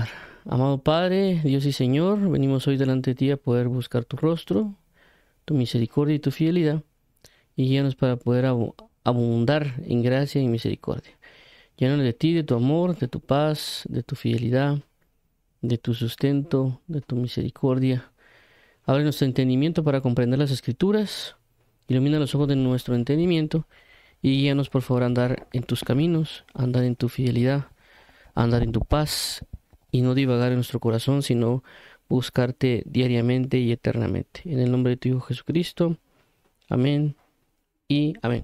orar. Amado Padre, Dios y Señor, venimos hoy delante de ti a poder buscar tu rostro, tu misericordia y tu fidelidad, y guíanos para poder abundar en gracia y misericordia. Llénanos de ti, de tu amor, de tu paz, de tu fidelidad, de tu sustento, de tu misericordia. Abre nuestro entendimiento para comprender las Escrituras, ilumina los ojos de nuestro entendimiento, y guíanos por favor a andar en tus caminos, a andar en tu fidelidad, a andar en tu paz, y no divagar en nuestro corazón, sino buscarte diariamente y eternamente. En el nombre de tu Hijo Jesucristo. Amén y amén.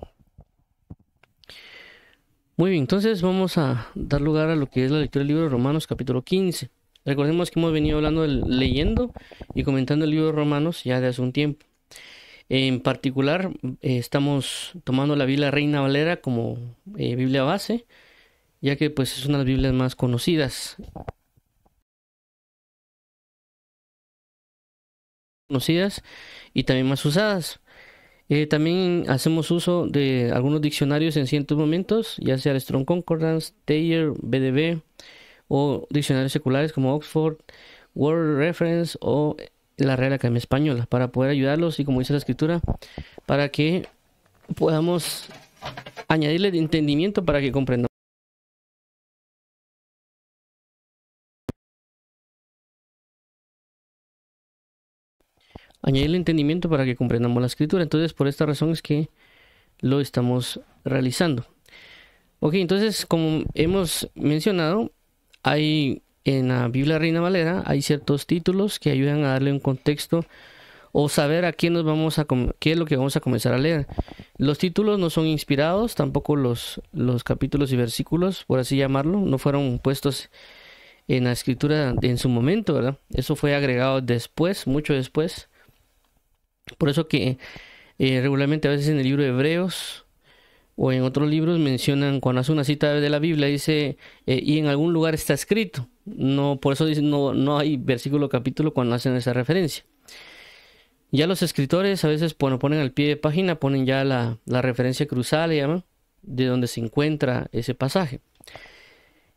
Muy bien, entonces vamos a dar lugar a lo que es la lectura del libro de Romanos capítulo 15. Recordemos que hemos venido hablando, leyendo y comentando el libro de Romanos ya de hace un tiempo. En particular, estamos tomando la Biblia Reina Valera como Biblia base, ya que pues es una de las Biblias más conocidas y también más usadas. También hacemos uso de algunos diccionarios en ciertos momentos, ya sea el Strong Concordance, Thayer, BDB o diccionarios seculares como Oxford, Word Reference o la Real Academia Española, para poder ayudarlos y, como dice la Escritura, para que podamos añadirle entendimiento para que comprendamos. Añadirle entendimiento para que comprendamos la Escritura. Entonces, por esta razón es que lo estamos realizando. Ok, entonces, como hemos mencionado, hay en la Biblia Reina Valera hay ciertos títulos que ayudan a darle un contexto o saber a qué qué es lo que vamos a comenzar a leer. Los títulos no son inspirados, tampoco los capítulos y versículos, por así llamarlo, no fueron puestos en la Escritura en su momento, ¿verdad? Eso fue agregado después, mucho después. Por eso que regularmente a veces en el libro de Hebreos o en otros libros mencionan, cuando hace una cita de la Biblia, dice, y en algún lugar está escrito. No, por eso dice, no hay versículo o capítulo cuando hacen esa referencia. Ya los escritores a veces cuando ponen al pie de página, ponen ya la referencia cruzada, le llaman, de donde se encuentra ese pasaje.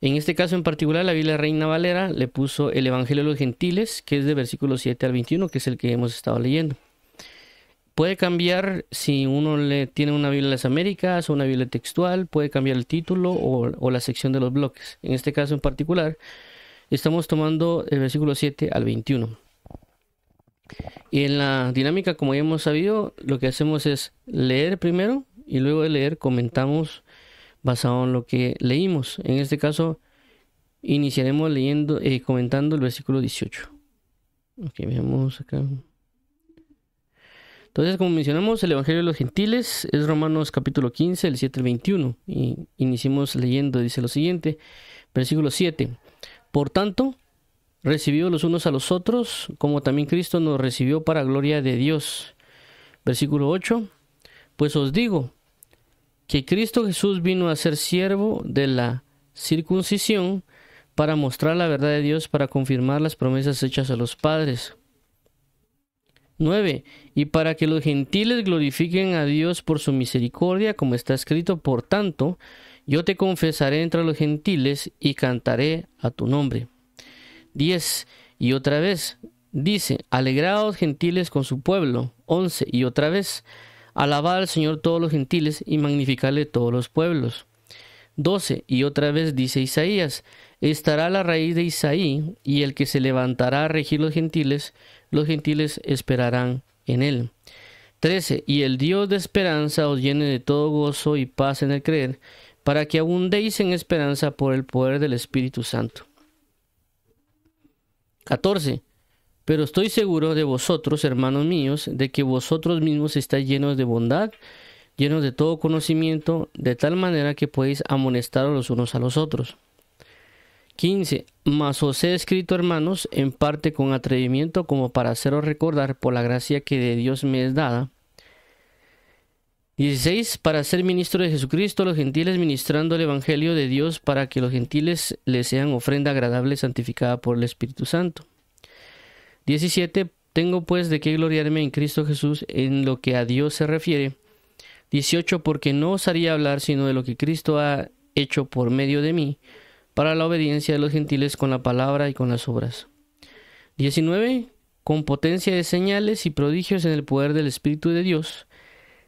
En este caso en particular, la Biblia Reina Valera le puso el Evangelio de los Gentiles, que es de versículos 7 al 21, que es el que hemos estado leyendo. Puede cambiar si uno tiene una Biblia de las Américas o una Biblia textual, puede cambiar el título o la sección de los bloques. En este caso en particular, estamos tomando el versículo 7 al 21. Y en la dinámica, como ya hemos sabido, lo que hacemos es leer primero y luego de leer comentamos basado en lo que leímos. En este caso, iniciaremos leyendo y comentando el versículo 18. Ok, veamos acá. Entonces, como mencionamos, el Evangelio de los Gentiles es Romanos capítulo 15, el 7 al 21. Y iniciemos leyendo, dice lo siguiente, versículo 7. Por tanto, recibidos los unos a los otros, como también Cristo nos recibió para gloria de Dios. Versículo 8. Pues os digo que Cristo Jesús vino a ser siervo de la circuncisión para mostrar la verdad de Dios, para confirmar las promesas hechas a los padres. 9. Y para que los gentiles glorifiquen a Dios por su misericordia, como está escrito, por tanto, yo te confesaré entre los gentiles y cantaré a tu nombre. 10. Y otra vez, dice, alegraos gentiles con su pueblo. 11. Y otra vez, alabad al Señor todos los gentiles y magnificadle todos los pueblos. 12. Y otra vez dice Isaías, estará la raíz de Isaí, y el que se levantará a regir los gentiles esperarán en él. 13. Y el Dios de esperanza os llene de todo gozo y paz en el creer, para que abundéis en esperanza por el poder del Espíritu Santo. 14. Pero estoy seguro de vosotros, hermanos míos, de que vosotros mismos estáis llenos de bondad, llenos de todo conocimiento, de tal manera que podéis amonestaros los unos a los otros. 15. Mas os he escrito, hermanos, en parte con atrevimiento, como para haceros recordar por la gracia que de Dios me es dada. 16. Para ser ministro de Jesucristo, los gentiles, ministrando el Evangelio de Dios, para que los gentiles le sean ofrenda agradable, santificada por el Espíritu Santo. 17. Tengo pues de qué gloriarme en Cristo Jesús en lo que a Dios se refiere. 18. Porque no osaría hablar sino de lo que Cristo ha hecho por medio de mí, para la obediencia de los gentiles con la palabra y con las obras. 19. Con potencia de señales y prodigios en el poder del Espíritu de Dios,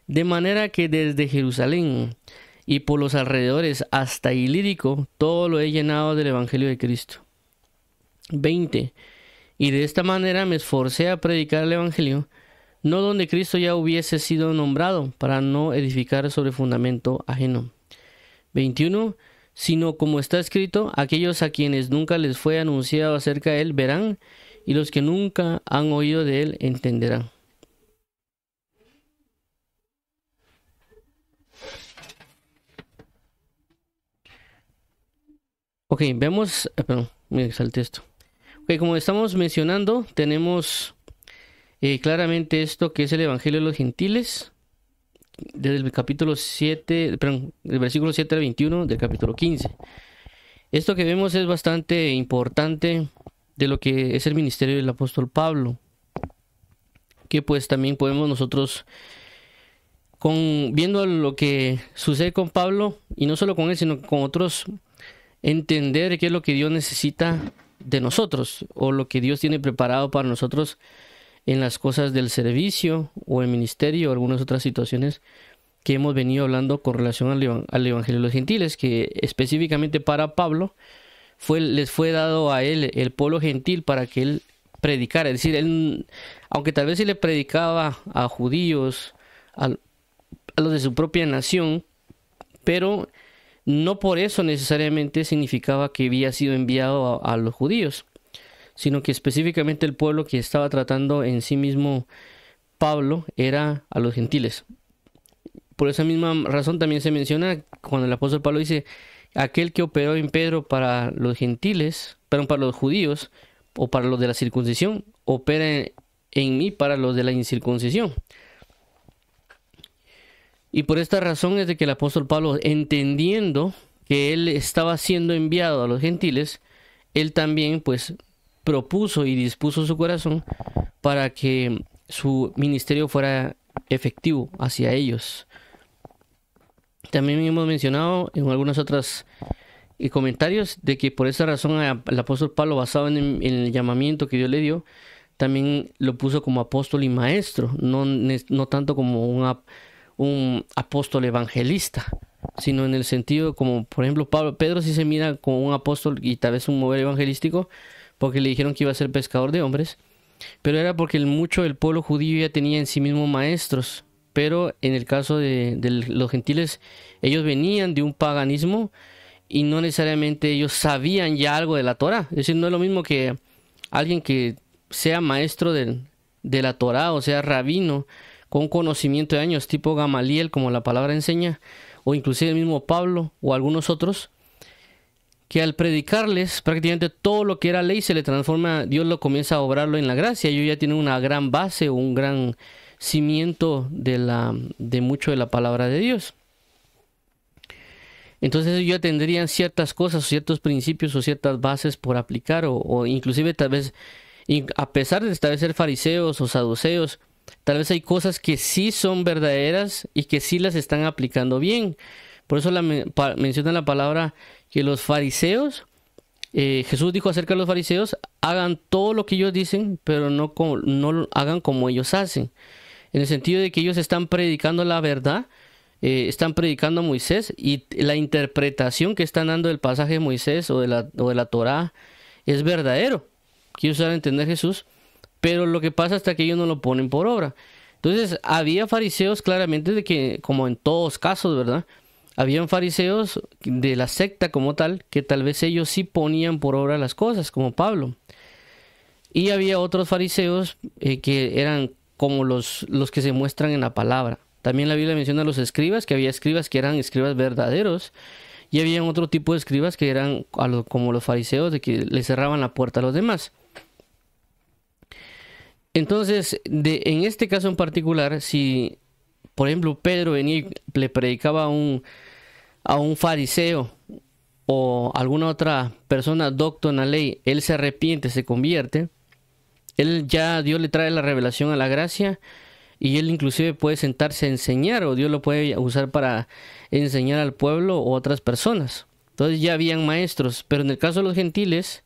de manera que desde Jerusalén y por los alrededores hasta Ilírico, todo lo he llenado del Evangelio de Cristo. 20. Y de esta manera me esforcé a predicar el Evangelio, no donde Cristo ya hubiese sido nombrado, para no edificar sobre fundamento ajeno. 21. Sino como está escrito, aquellos a quienes nunca les fue anunciado acerca de él verán, y los que nunca han oído de él entenderán. Ok, vemos, perdón, me salté esto. Ok, como estamos mencionando, tenemos claramente esto que es el Evangelio de los Gentiles, desde el capítulo 7, perdón, del versículo 7 al 21 del capítulo 15. Esto que vemos es bastante importante de lo que es el ministerio del apóstol Pablo, que pues también podemos nosotros, viendo lo que sucede con Pablo, y no solo con él, sino con otros, entender qué es lo que Dios necesita de nosotros, o lo que Dios tiene preparado para nosotros en las cosas del servicio, o el ministerio, o algunas otras situaciones que hemos venido hablando con relación al Evangelio de los Gentiles, que específicamente para Pablo, les fue dado a él el pueblo gentil para que él predicara. Es decir, él, aunque tal vez se le predicaba a judíos, a los de su propia nación, pero no por eso necesariamente significaba que había sido enviado a los judíos, sino que específicamente el pueblo que estaba tratando en sí mismo Pablo era a los gentiles. Por esa misma razón también se menciona cuando el apóstol Pablo dice: aquel que operó en Pedro para los gentiles, perdón, para los judíos, o para los de la circuncisión, opera en mí para los de la incircuncisión. Y por esta razón es de que el apóstol Pablo, entendiendo que él estaba siendo enviado a los gentiles, él también pues propuso y dispuso su corazón para que su ministerio fuera efectivo hacia ellos. También hemos mencionado en algunas otras comentarios de que por esa razón el apóstol Pablo, basado en el llamamiento que Dios le dio, también lo puso como apóstol y maestro, no tanto como un apóstol evangelista, sino en el sentido como, por ejemplo, Pedro sí se mira como un apóstol y tal vez un mover evangelístico, porque le dijeron que iba a ser pescador de hombres, pero era porque mucho del pueblo judío ya tenía en sí mismo maestros. Pero en el caso de los gentiles, ellos venían de un paganismo y no necesariamente ellos sabían ya algo de la Torá. Es decir, no es lo mismo que alguien que sea maestro de la Torá, o sea, rabino, con conocimiento de años, tipo Gamaliel, como la palabra enseña, o inclusive el mismo Pablo o algunos otros, que al predicarles prácticamente todo lo que era ley se le transforma, Dios lo comienza a obrarlo en la gracia. Ellos ya tienen una gran base o un gran cimiento de mucho de la palabra de Dios. Entonces ellos ya tendrían ciertas cosas, ciertos principios o ciertas bases por aplicar, o inclusive tal vez, a pesar de tal vez ser fariseos o saduceos, tal vez hay cosas que sí son verdaderas y que sí las están aplicando bien. Por eso menciona la palabra que los fariseos, Jesús dijo acerca de los fariseos: hagan todo lo que ellos dicen, pero no hagan como ellos hacen. En el sentido de que ellos están predicando la verdad, están predicando a Moisés, y la interpretación que están dando del pasaje de Moisés o de la Torá es verdadero. Quiero usar a entender Jesús, pero lo que pasa hasta que ellos no lo ponen por obra. Entonces había fariseos claramente de que, como en todos casos, ¿verdad? Habían fariseos de la secta como tal, que tal vez ellos sí ponían por obra las cosas, como Pablo. Y había otros fariseos que eran como los que se muestran en la palabra. También la Biblia menciona a los escribas, que había escribas que eran escribas verdaderos, y había otro tipo de escribas que eran como los fariseos, de que le cerraban la puerta a los demás. Entonces, en este caso en particular, si por ejemplo Pedro venía y le predicaba a un fariseo o alguna otra persona docto en la ley, él se arrepiente, se convierte, Dios le trae la revelación a la gracia, y él inclusive puede sentarse a enseñar, o Dios lo puede usar para enseñar al pueblo o otras personas. Entonces ya habían maestros, pero en el caso de los gentiles,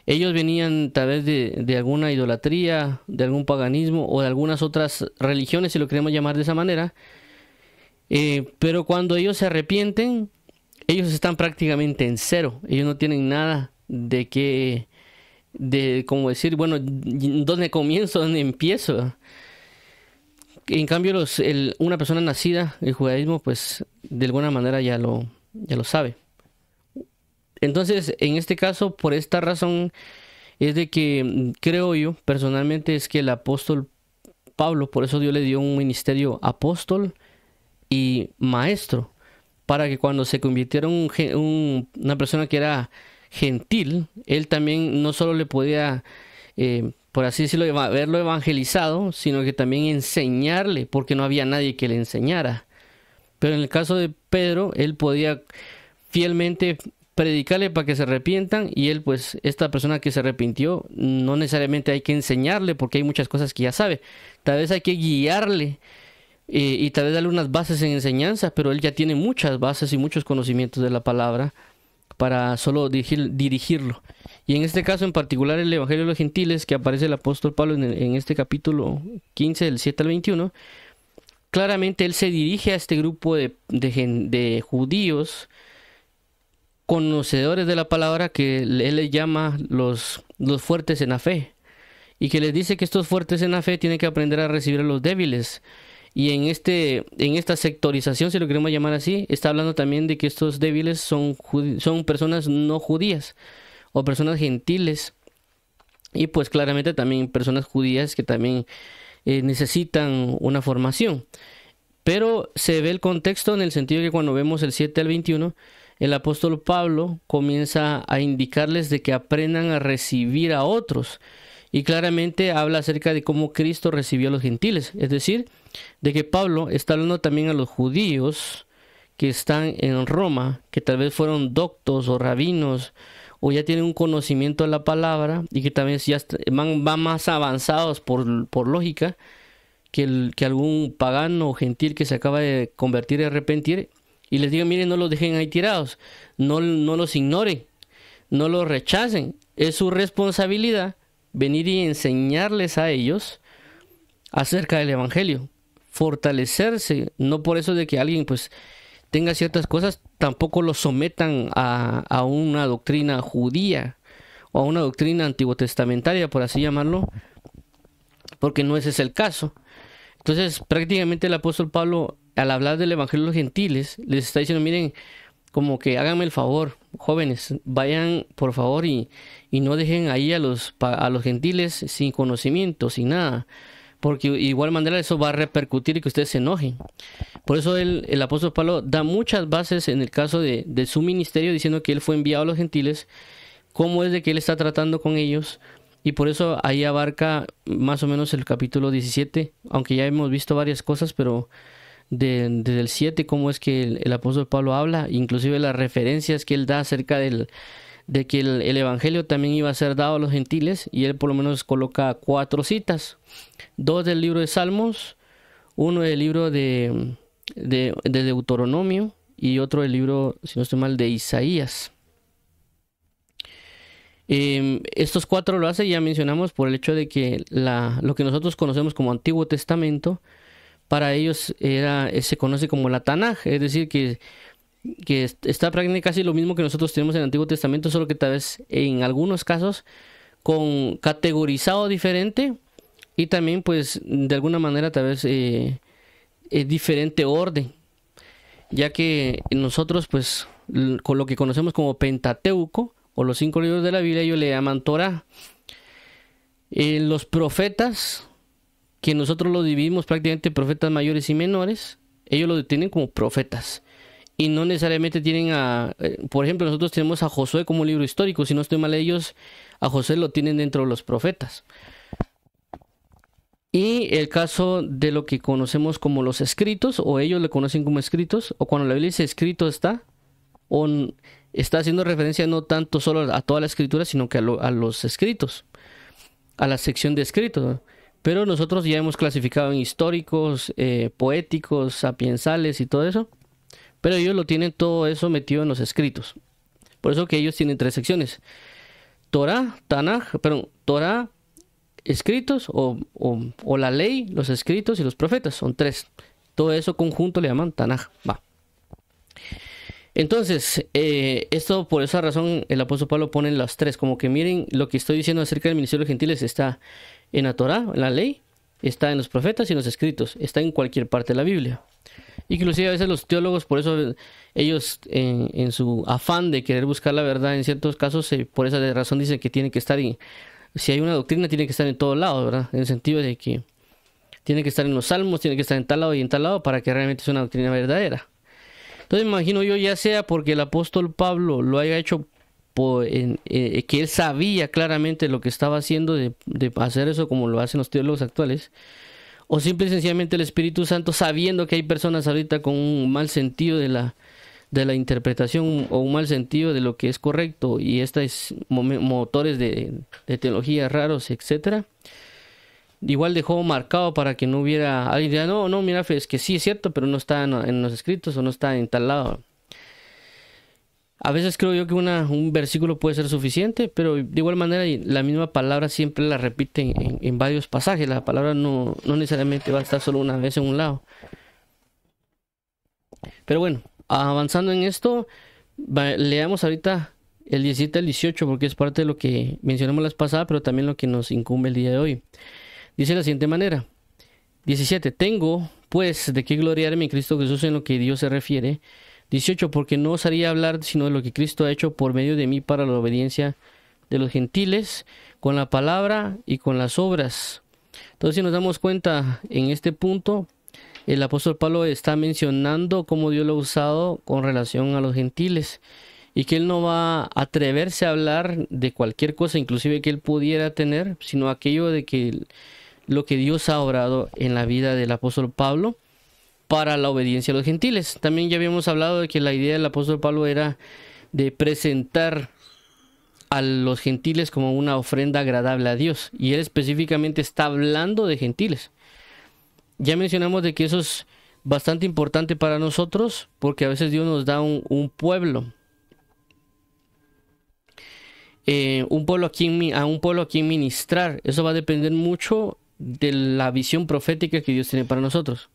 ellos venían tal vez de alguna idolatría, de algún paganismo o de algunas otras religiones, si lo queremos llamar de esa manera. Pero cuando ellos se arrepienten, ellos están prácticamente en cero. Ellos no tienen nada de que, de como decir, bueno, ¿dónde comienzo? ¿Dónde empiezo? En cambio, una persona nacida en el judaísmo, pues de alguna manera ya lo sabe. Entonces, en este caso, por esta razón, es de que creo yo, personalmente, es que el apóstol Pablo, por eso Dios le dio un ministerio apóstol y maestro, para que cuando se convirtiera una persona que era gentil, él también no solo le podía, por así decirlo, haberlo evangelizado, sino que también enseñarle, porque no había nadie que le enseñara. Pero en el caso de Pedro, él podía fielmente predicarle para que se arrepientan, y él, pues, esta persona que se arrepintió, no necesariamente hay que enseñarle porque hay muchas cosas que ya sabe. Tal vez hay que guiarle y tal vez darle unas bases en enseñanza, pero él ya tiene muchas bases y muchos conocimientos de la palabra para solo dirigirlo. Y en este caso en particular, el Evangelio de los Gentiles, que aparece el apóstol Pablo en este capítulo 15, del 7 al 21, claramente él se dirige a este grupo de judíos conocedores de la palabra, que él le llama los fuertes en la fe, y que les dice que estos fuertes en la fe tienen que aprender a recibir a los débiles. Y en esta sectorización, si lo queremos llamar así, está hablando también de que estos débiles son personas no judías o personas gentiles, y pues claramente también personas judías que también necesitan una formación. Pero se ve el contexto en el sentido que cuando vemos el 7 al 21, el apóstol Pablo comienza a indicarles de que aprendan a recibir a otros. Y claramente habla acerca de cómo Cristo recibió a los gentiles. Es decir, de que Pablo está hablando también a los judíos que están en Roma, que tal vez fueron doctos o rabinos, o ya tienen un conocimiento de la palabra, y que también ya van más avanzados por lógica que algún pagano o gentil que se acaba de convertir y arrepentir. Y les digo, miren, no los dejen ahí tirados, no los ignoren, no los rechacen. Es su responsabilidad venir y enseñarles a ellos acerca del Evangelio, fortalecerse. No por eso de que alguien pues tenga ciertas cosas, tampoco los sometan a una doctrina judía o a una doctrina antiguotestamentaria, por así llamarlo, porque no ese es el caso. Entonces, prácticamente el apóstol Pablo, al hablar del Evangelio de los Gentiles, les está diciendo, miren, como que háganme el favor, jóvenes, vayan por favor y no dejen ahí a los gentiles sin conocimiento, sin nada, porque de igual manera eso va a repercutir y que ustedes se enojen. Por eso el apóstol Pablo da muchas bases en el caso de su ministerio, diciendo que él fue enviado a los gentiles, cómo es de que él está tratando con ellos. Y por eso ahí abarca más o menos el capítulo 17, aunque ya hemos visto varias cosas, pero desde el 7, cómo es que el apóstol Pablo habla, inclusive las referencias que él da acerca de que el Evangelio también iba a ser dado a los gentiles, y él por lo menos coloca 4 citas, 2 del libro de Salmos, 1 del libro de Deuteronomio y otro del libro, si no estoy mal, de Isaías. Estos 4 lo hace, ya mencionamos, por el hecho de que lo que nosotros conocemos como Antiguo Testamento, para ellos se conoce como la Tanaj, es decir, que está prácticamente casi lo mismo que nosotros tenemos en el Antiguo Testamento, solo que tal vez en algunos casos con categorizado diferente, y también pues de alguna manera tal vez diferente orden, ya que nosotros pues con lo que conocemos como Pentateuco o los 5 libros de la Biblia, ellos le llaman Torah. Los profetas, que nosotros los dividimos prácticamente profetas mayores y menores, ellos lo tienen como profetas. Y no necesariamente tienen por ejemplo, nosotros tenemos a Josué como un libro histórico. Si no estoy mal, ellos a Josué lo tienen dentro de los profetas. Y el caso de lo que conocemos como los escritos, o ellos le conocen como escritos, o cuando la Biblia dice escrito está haciendo referencia no tanto solo a toda la escritura, sino que a los escritos, a la sección de escritos, ¿no? Pero nosotros ya hemos clasificado en históricos, poéticos, sapiensales y todo eso. pero ellos lo tienen todo eso metido en los escritos. Por eso que ellos tienen 3 secciones: Torah, Tanaj, perdón, Torah, escritos o la ley, los escritos y los profetas, son 3. Todo eso conjunto le llaman Tanaj. Va. Entonces, esto por esa razón el apóstol Pablo pone las 3, como que miren, lo que estoy diciendo acerca del ministerio de los gentiles está en la Torah, en la ley, está en los profetas y en los escritos, está en cualquier parte de la Biblia. Inclusive a veces los teólogos, por eso ellos en su afán de querer buscar la verdad, en ciertos casos, por esa razón dicen que tiene que estar si hay una doctrina, tiene que estar en todos lados, ¿verdad? En el sentido de que tiene que estar en los salmos, tiene que estar en tal lado y en tal lado para que realmente sea una doctrina verdadera. Entonces me imagino yo, ya sea porque el apóstol Pablo lo haya hecho que él sabía claramente lo que estaba haciendo de hacer eso como lo hacen los teólogos actuales, o simple y sencillamente el Espíritu Santo, sabiendo que hay personas ahorita con un mal sentido de la interpretación o un mal sentido de lo que es correcto, y estos motores de teología raros, etcétera, igual dejó marcado para que no hubiera alguien que diga, no, mira, es que sí es cierto, pero no está en los escritos o no está en tal lado. A veces creo yo que un versículo puede ser suficiente, pero de igual manera la misma palabra siempre la repiten en varios pasajes. La palabra no necesariamente va a estar solo una vez en un lado. Pero bueno, avanzando en esto, leamos ahorita el 17 al 18, porque es parte de lo que mencionamos la pasada, pero también lo que nos incumbe el día de hoy. Dice de la siguiente manera: 17. Tengo, pues, de qué gloriarme en Cristo Jesús en lo que Dios se refiere. 18. Porque no osaría hablar sino de lo que Cristo ha hecho por medio de mí para la obediencia de los gentiles, con la palabra y con las obras. Entonces, si nos damos cuenta en este punto, el apóstol Pablo está mencionando cómo Dios lo ha usado con relación a los gentiles, y que él no va a atreverse a hablar de cualquier cosa, inclusive que él pudiera tener, sino aquello de que lo que Dios ha obrado en la vida del apóstol Pablo para la obediencia a los gentiles. También ya habíamos hablado de que la idea del apóstol Pablo era de presentar a los gentiles como una ofrenda agradable a Dios, y él específicamente está hablando de gentiles. Ya mencionamos de que eso es bastante importante para nosotros, porque a veces Dios nos da un pueblo, a un pueblo a quien ministrar. Eso va a depender mucho de la visión profética que Dios tiene para nosotros.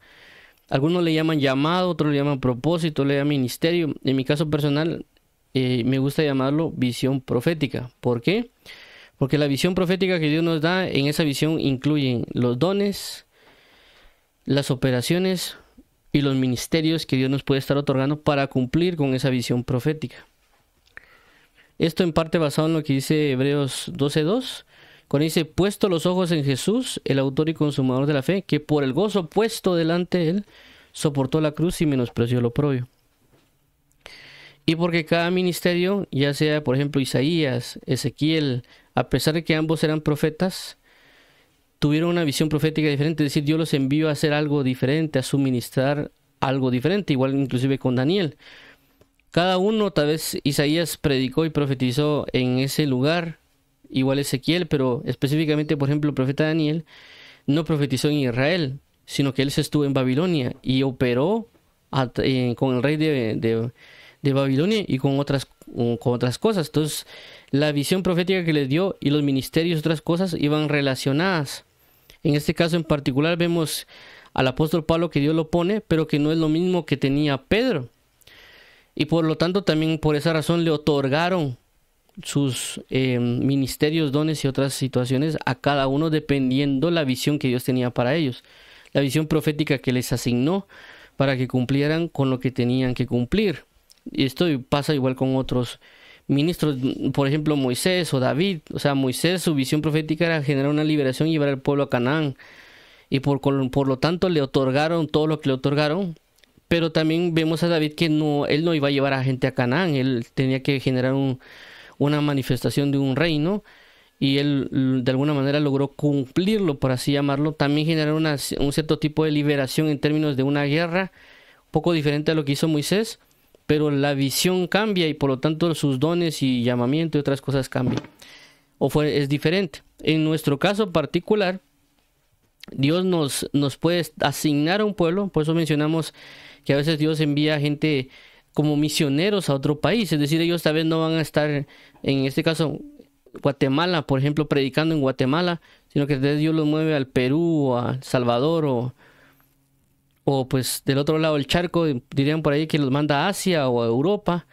Algunos le llaman llamado, otros le llaman propósito, le llaman ministerio. En mi caso personal, me gusta llamarlo visión profética. ¿Por qué? Porque la visión profética que Dios nos da, en esa visión incluyen los dones, las operaciones y los ministerios que Dios nos puede estar otorgando para cumplir con esa visión profética. Esto en parte basado en lo que dice Hebreos 12:2, cuando dice: puesto los ojos en Jesús, el autor y consumador de la fe, que por el gozo puesto delante de él, soportó la cruz y menospreció lo oprobio. Y porque cada ministerio, ya sea por ejemplo Isaías, Ezequiel, a pesar de que ambos eran profetas, tuvieron una visión profética diferente. Es decir, Dios los envió a hacer algo diferente, a suministrar algo diferente, igual inclusive con Daniel. Cada uno, tal vez Isaías predicó y profetizó en ese lugar, igual Ezequiel, pero específicamente, por ejemplo, el profeta Daniel no profetizó en Israel, sino que él se estuvo en Babilonia y operó con el rey de Babilonia y con otras cosas. Entonces, la visión profética que les dio y los ministerios y otras cosas iban relacionadas. En este caso en particular vemos al apóstol Pablo que Dios lo pone, pero que no es lo mismo que tenía Pedro. Y por lo tanto también por esa razón le otorgaron sus ministerios, dones y otras situaciones a cada uno dependiendo la visión que Dios tenía para ellos. La visión profética que les asignó para que cumplieran con lo que tenían que cumplir. Y esto pasa igual con otros ministros, por ejemplo Moisés o David. O sea, Moisés, su visión profética era generar una liberación y llevar al pueblo a Canaán. Y por lo tanto le otorgaron todo lo que le otorgaron. Pero también vemos a David que él no iba a llevar a gente a Canaán. Él tenía que generar una manifestación de un reino. Y él de alguna manera logró cumplirlo, por así llamarlo. También generar un cierto tipo de liberación en términos de una guerra, un poco diferente a lo que hizo Moisés. Pero la visión cambia y por lo tanto sus dones y llamamiento y otras cosas cambian. Es diferente. En nuestro caso particular, Dios nos puede asignar a un pueblo. Por eso mencionamos que a veces Dios envía gente como misioneros a otro país. Es decir, ellos tal vez no van a estar, en este caso, Guatemala, por ejemplo, predicando en Guatemala, sino que Dios los mueve al Perú o a El Salvador o pues del otro lado del charco, dirían por ahí que los manda a Asia o a Europa.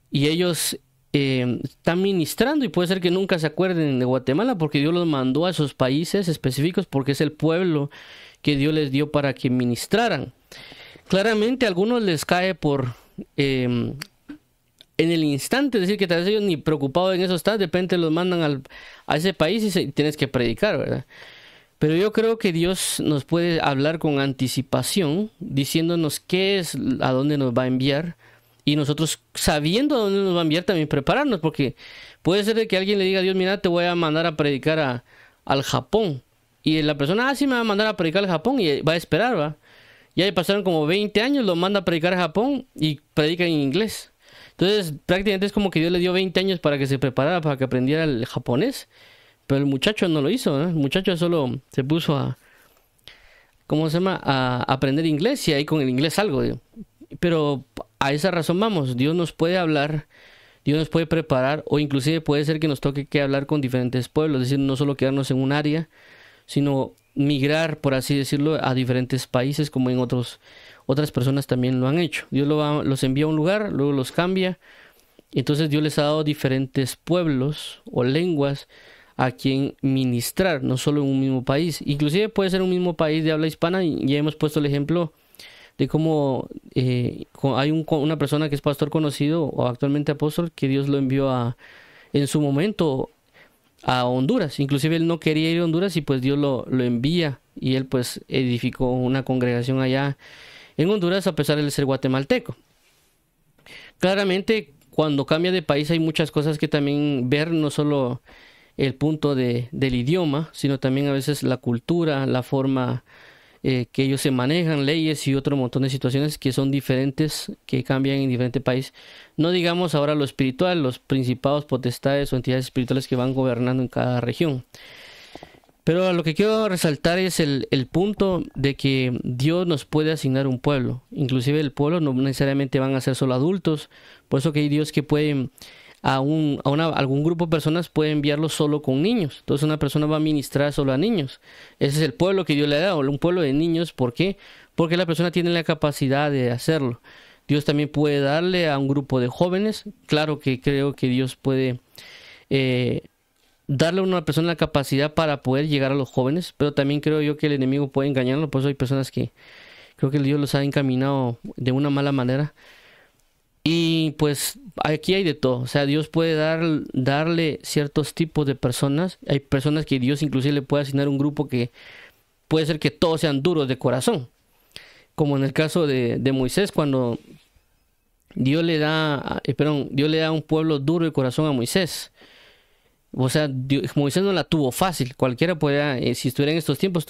Y ellos están ministrando y puede ser que nunca se acuerden de Guatemala porque Dios los mandó a esos países específicos porque es el pueblo que Dios les dio para que ministraran. Claramente a algunos les cae por en el instante, es decir, que tal vez ellos ni preocupados en eso están, de repente los mandan a ese país y tienes que predicar, ¿verdad? Pero yo creo que Dios nos puede hablar con anticipación, diciéndonos qué es, a dónde nos va a enviar. Y nosotros, sabiendo a dónde nos va a enviar, también prepararnos. Porque puede ser de que alguien le diga a Dios, mira, te voy a mandar a predicar al Japón. Y la persona, sí me va a mandar a predicar al Japón y va a esperar, ¿va? Ya le pasaron como 20 años, lo manda a predicar a Japón y predica en inglés. Entonces, prácticamente es como que Dios le dio 20 años para que se preparara, para que aprendiera el japonés. Pero el muchacho no lo hizo, ¿eh? El muchacho solo se puso ¿cómo se llama? A aprender inglés y ahí con el inglés algo, digo. Pero a esa razón vamos, Dios nos puede hablar, Dios nos puede preparar o inclusive puede ser que nos toque que hablar con diferentes pueblos, es decir, no solo quedarnos en un área, sino migrar, por así decirlo, a diferentes países como en otras personas también lo han hecho. Dios los envía a un lugar, luego los cambia. Entonces Dios les ha dado diferentes pueblos o lenguas a quien ministrar, no solo en un mismo país. Inclusive puede ser un mismo país de habla hispana y ya hemos puesto el ejemplo de cómo hay una persona que es pastor conocido o actualmente apóstol que Dios lo envió en su momento a Honduras. Inclusive él no quería ir a Honduras y pues Dios lo envía y él pues edificó una congregación allá en Honduras a pesar de ser guatemalteco. Claramente cuando cambia de país hay muchas cosas que también ver, no solo el punto del idioma, sino también a veces la cultura, la forma que ellos se manejan, leyes y otro montón de situaciones que son diferentes, que cambian en diferente país. No digamos ahora lo espiritual, los principados, potestades o entidades espirituales que van gobernando en cada región. Pero lo que quiero resaltar es el punto de que Dios nos puede asignar un pueblo. Inclusive el pueblo no necesariamente van a ser solo adultos. Por eso que hay Dios que puede algún grupo de personas puede enviarlo solo con niños. Entonces una persona va a ministrar solo a niños. Ese es el pueblo que Dios le ha dado, un pueblo de niños. ¿Por qué? Porque la persona tiene la capacidad de hacerlo. Dios también puede darle a un grupo de jóvenes. Claro que creo que Dios puede darle a una persona la capacidad para poder llegar a los jóvenes, pero también creo yo que el enemigo puede engañarlo. Por eso hay personas que creo que Dios los ha encaminado de una mala manera. Y pues aquí hay de todo, o sea, Dios puede darle ciertos tipos de personas. Hay personas que Dios inclusive le puede asignar un grupo que puede ser que todos sean duros de corazón, como en el caso de Moisés, cuando Dios le da un pueblo duro de corazón a Moisés. O sea, Moisés no la tuvo fácil. Cualquiera podría, si estuviera en estos tiempos,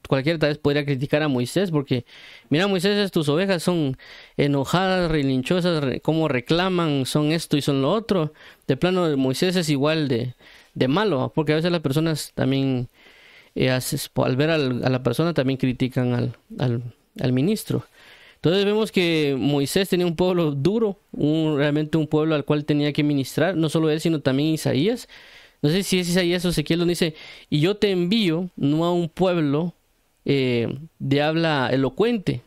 cualquiera tal vez podría criticar a Moisés porque, mira Moisés, tus ovejas son enojadas, relinchosas, cómo reclaman, son esto y son lo otro. De plano, Moisés es igual de malo, porque a veces las personas también, al ver a la persona, también critican al ministro. Entonces vemos que Moisés tenía un pueblo duro, realmente un pueblo al cual tenía que ministrar, no solo él, sino también Isaías. No sé si es Isaías o Ezequiel donde dice, y yo te envío no a un pueblo de habla elocuente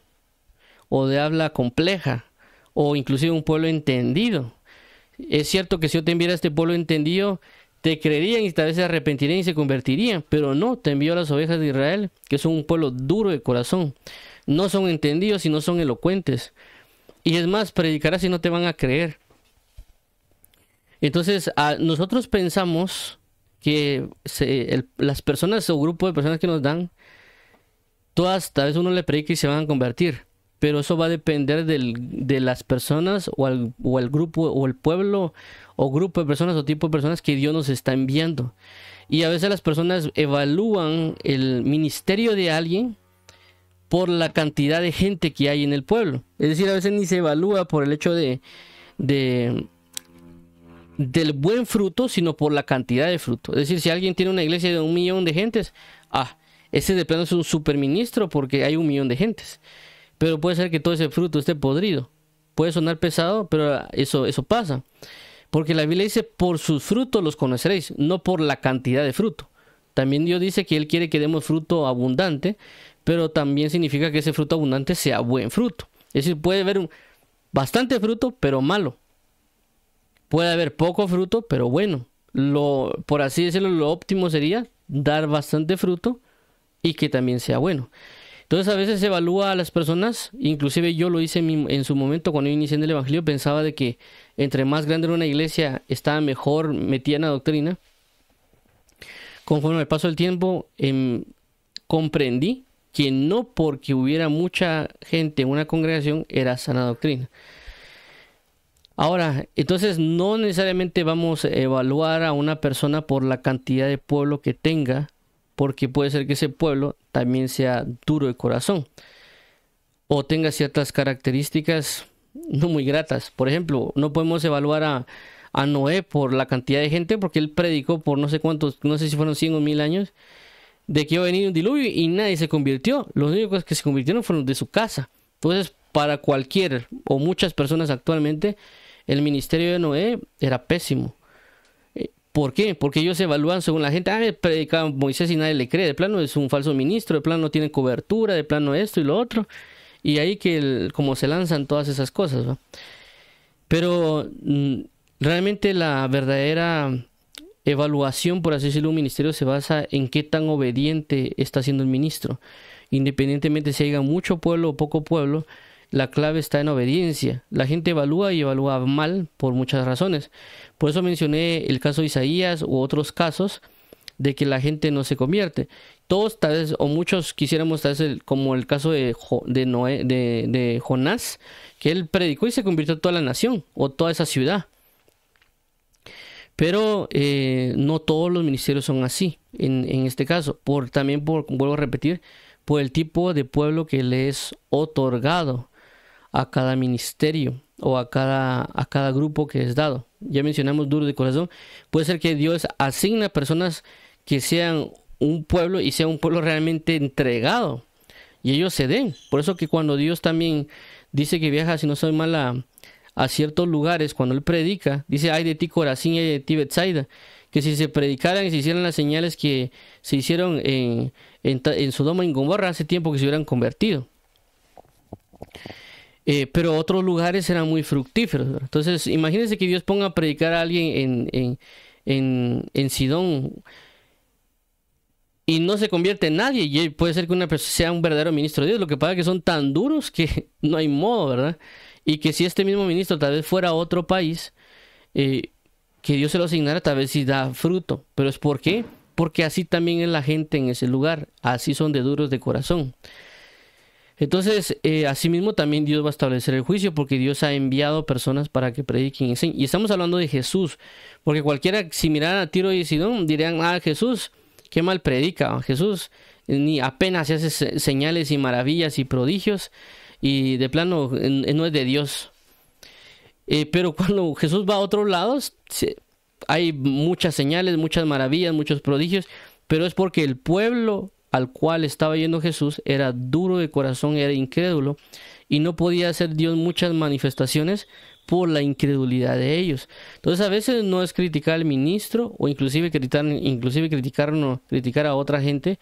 o de habla compleja o inclusive un pueblo entendido. Es cierto que si yo te enviara a este pueblo entendido, te creerían y tal vez se arrepentirían y se convertirían, pero no, te envío a las ovejas de Israel, que son un pueblo duro de corazón. No son entendidos y no son elocuentes. Y es más, predicarás y no te van a creer. Entonces, nosotros pensamos que las personas o grupo de personas que nos dan, todas, tal vez uno le predica y se van a convertir. Pero eso va a depender de las personas o el grupo o el pueblo o grupo de personas o tipo de personas que Dios nos está enviando. Y a veces las personas evalúan el ministerio de alguien por la cantidad de gente que hay en el pueblo. Es decir, a veces ni se evalúa por el hecho del buen fruto, sino por la cantidad de fruto. Es decir, si alguien tiene una iglesia de 1 millón de gentes, ese de plano es un superministro porque hay 1 millón de gentes. Pero puede ser que todo ese fruto esté podrido. Puede sonar pesado, pero eso pasa. Porque la Biblia dice, por sus frutos los conoceréis, no por la cantidad de fruto. También Dios dice que Él quiere que demos fruto abundante, pero también significa que ese fruto abundante sea buen fruto. Es decir, puede haber bastante fruto, pero malo. Puede haber poco fruto, pero bueno. Por así decirlo, lo óptimo sería dar bastante fruto y que también sea bueno. Entonces a veces se evalúa a las personas, inclusive yo lo hice en su momento cuando yo inicié en el Evangelio, pensaba de que entre más grande era una iglesia, estaba mejor metida en la doctrina. Conforme al paso del tiempo, comprendí que no porque hubiera mucha gente en una congregación era sana doctrina. Ahora, entonces no necesariamente vamos a evaluar a una persona por la cantidad de pueblo que tenga, porque puede ser que ese pueblo también sea duro de corazón o tenga ciertas características no muy gratas. Por ejemplo, no podemos evaluar a Noé por la cantidad de gente, porque él predicó por no sé cuántos, no sé si fueron 100 o 1000 años, de que iba a venir un diluvio y nadie se convirtió. Los únicos que se convirtieron fueron de su casa. Entonces, para cualquier o muchas personas actualmente, el ministerio de Noé era pésimo. ¿Por qué? Porque ellos evalúan según la gente. Predicaba Moisés y nadie le cree. De plano es un falso ministro. De plano no tiene cobertura. De plano esto y lo otro. Y ahí como se lanzan todas esas cosas, ¿no? Pero realmente la verdadera evaluación, por así decirlo, un ministerio se basa en qué tan obediente está siendo el ministro. Independientemente si haya mucho pueblo o poco pueblo, la clave está en obediencia. La gente evalúa y evalúa mal por muchas razones. Por eso mencioné el caso de Isaías u otros casos de que la gente no se convierte. Todos tal vez, o muchos quisiéramos tal vez como el caso de Jonás, que él predicó y se convirtió toda la nación o toda esa ciudad. Pero no todos los ministerios son así en este caso. Vuelvo a repetir, por el tipo de pueblo que le es otorgado a cada ministerio o a cada grupo que es dado. Ya mencionamos duros de corazón. Puede ser que Dios asigna personas que sean un pueblo y sea un pueblo realmente entregado y ellos se den. Por eso que cuando Dios también dice que viaja, si no soy mal, a ciertos lugares, cuando Él predica, dice, ay de ti Corazín y ay de ti Betsaida, que si se predicaran y se hicieran las señales que se hicieron en Sodoma y Gomorra hace tiempo que se hubieran convertido. Pero otros lugares eran muy fructíferos, ¿verdad? Entonces, imagínense que Dios ponga a predicar a alguien en Sidón y no se convierte en nadie. Y puede ser que una persona sea un verdadero ministro de Dios. Lo que pasa es que son tan duros que no hay modo, ¿verdad? Y que si este mismo ministro tal vez fuera a otro país, que Dios se lo asignara, tal vez sí da fruto. ¿Pero es por qué? Porque así también es la gente en ese lugar. Así son de duros de corazón. Entonces, asimismo también Dios va a establecer el juicio, porque Dios ha enviado personas para que prediquen y enseñen. Y estamos hablando de Jesús, porque cualquiera, si miraran a Tiro y Sidón, dirían, Jesús, qué mal predica. Jesús ni apenas hace señales y maravillas y prodigios, y de plano no es de Dios. Pero cuando Jesús va a otros lados, hay muchas señales, muchas maravillas, muchos prodigios, pero es porque el pueblo al cual estaba yendo Jesús era duro de corazón, era incrédulo, y no podía hacer Dios muchas manifestaciones por la incredulidad de ellos. Entonces a veces no es criticar al ministro o inclusive criticar a otra gente,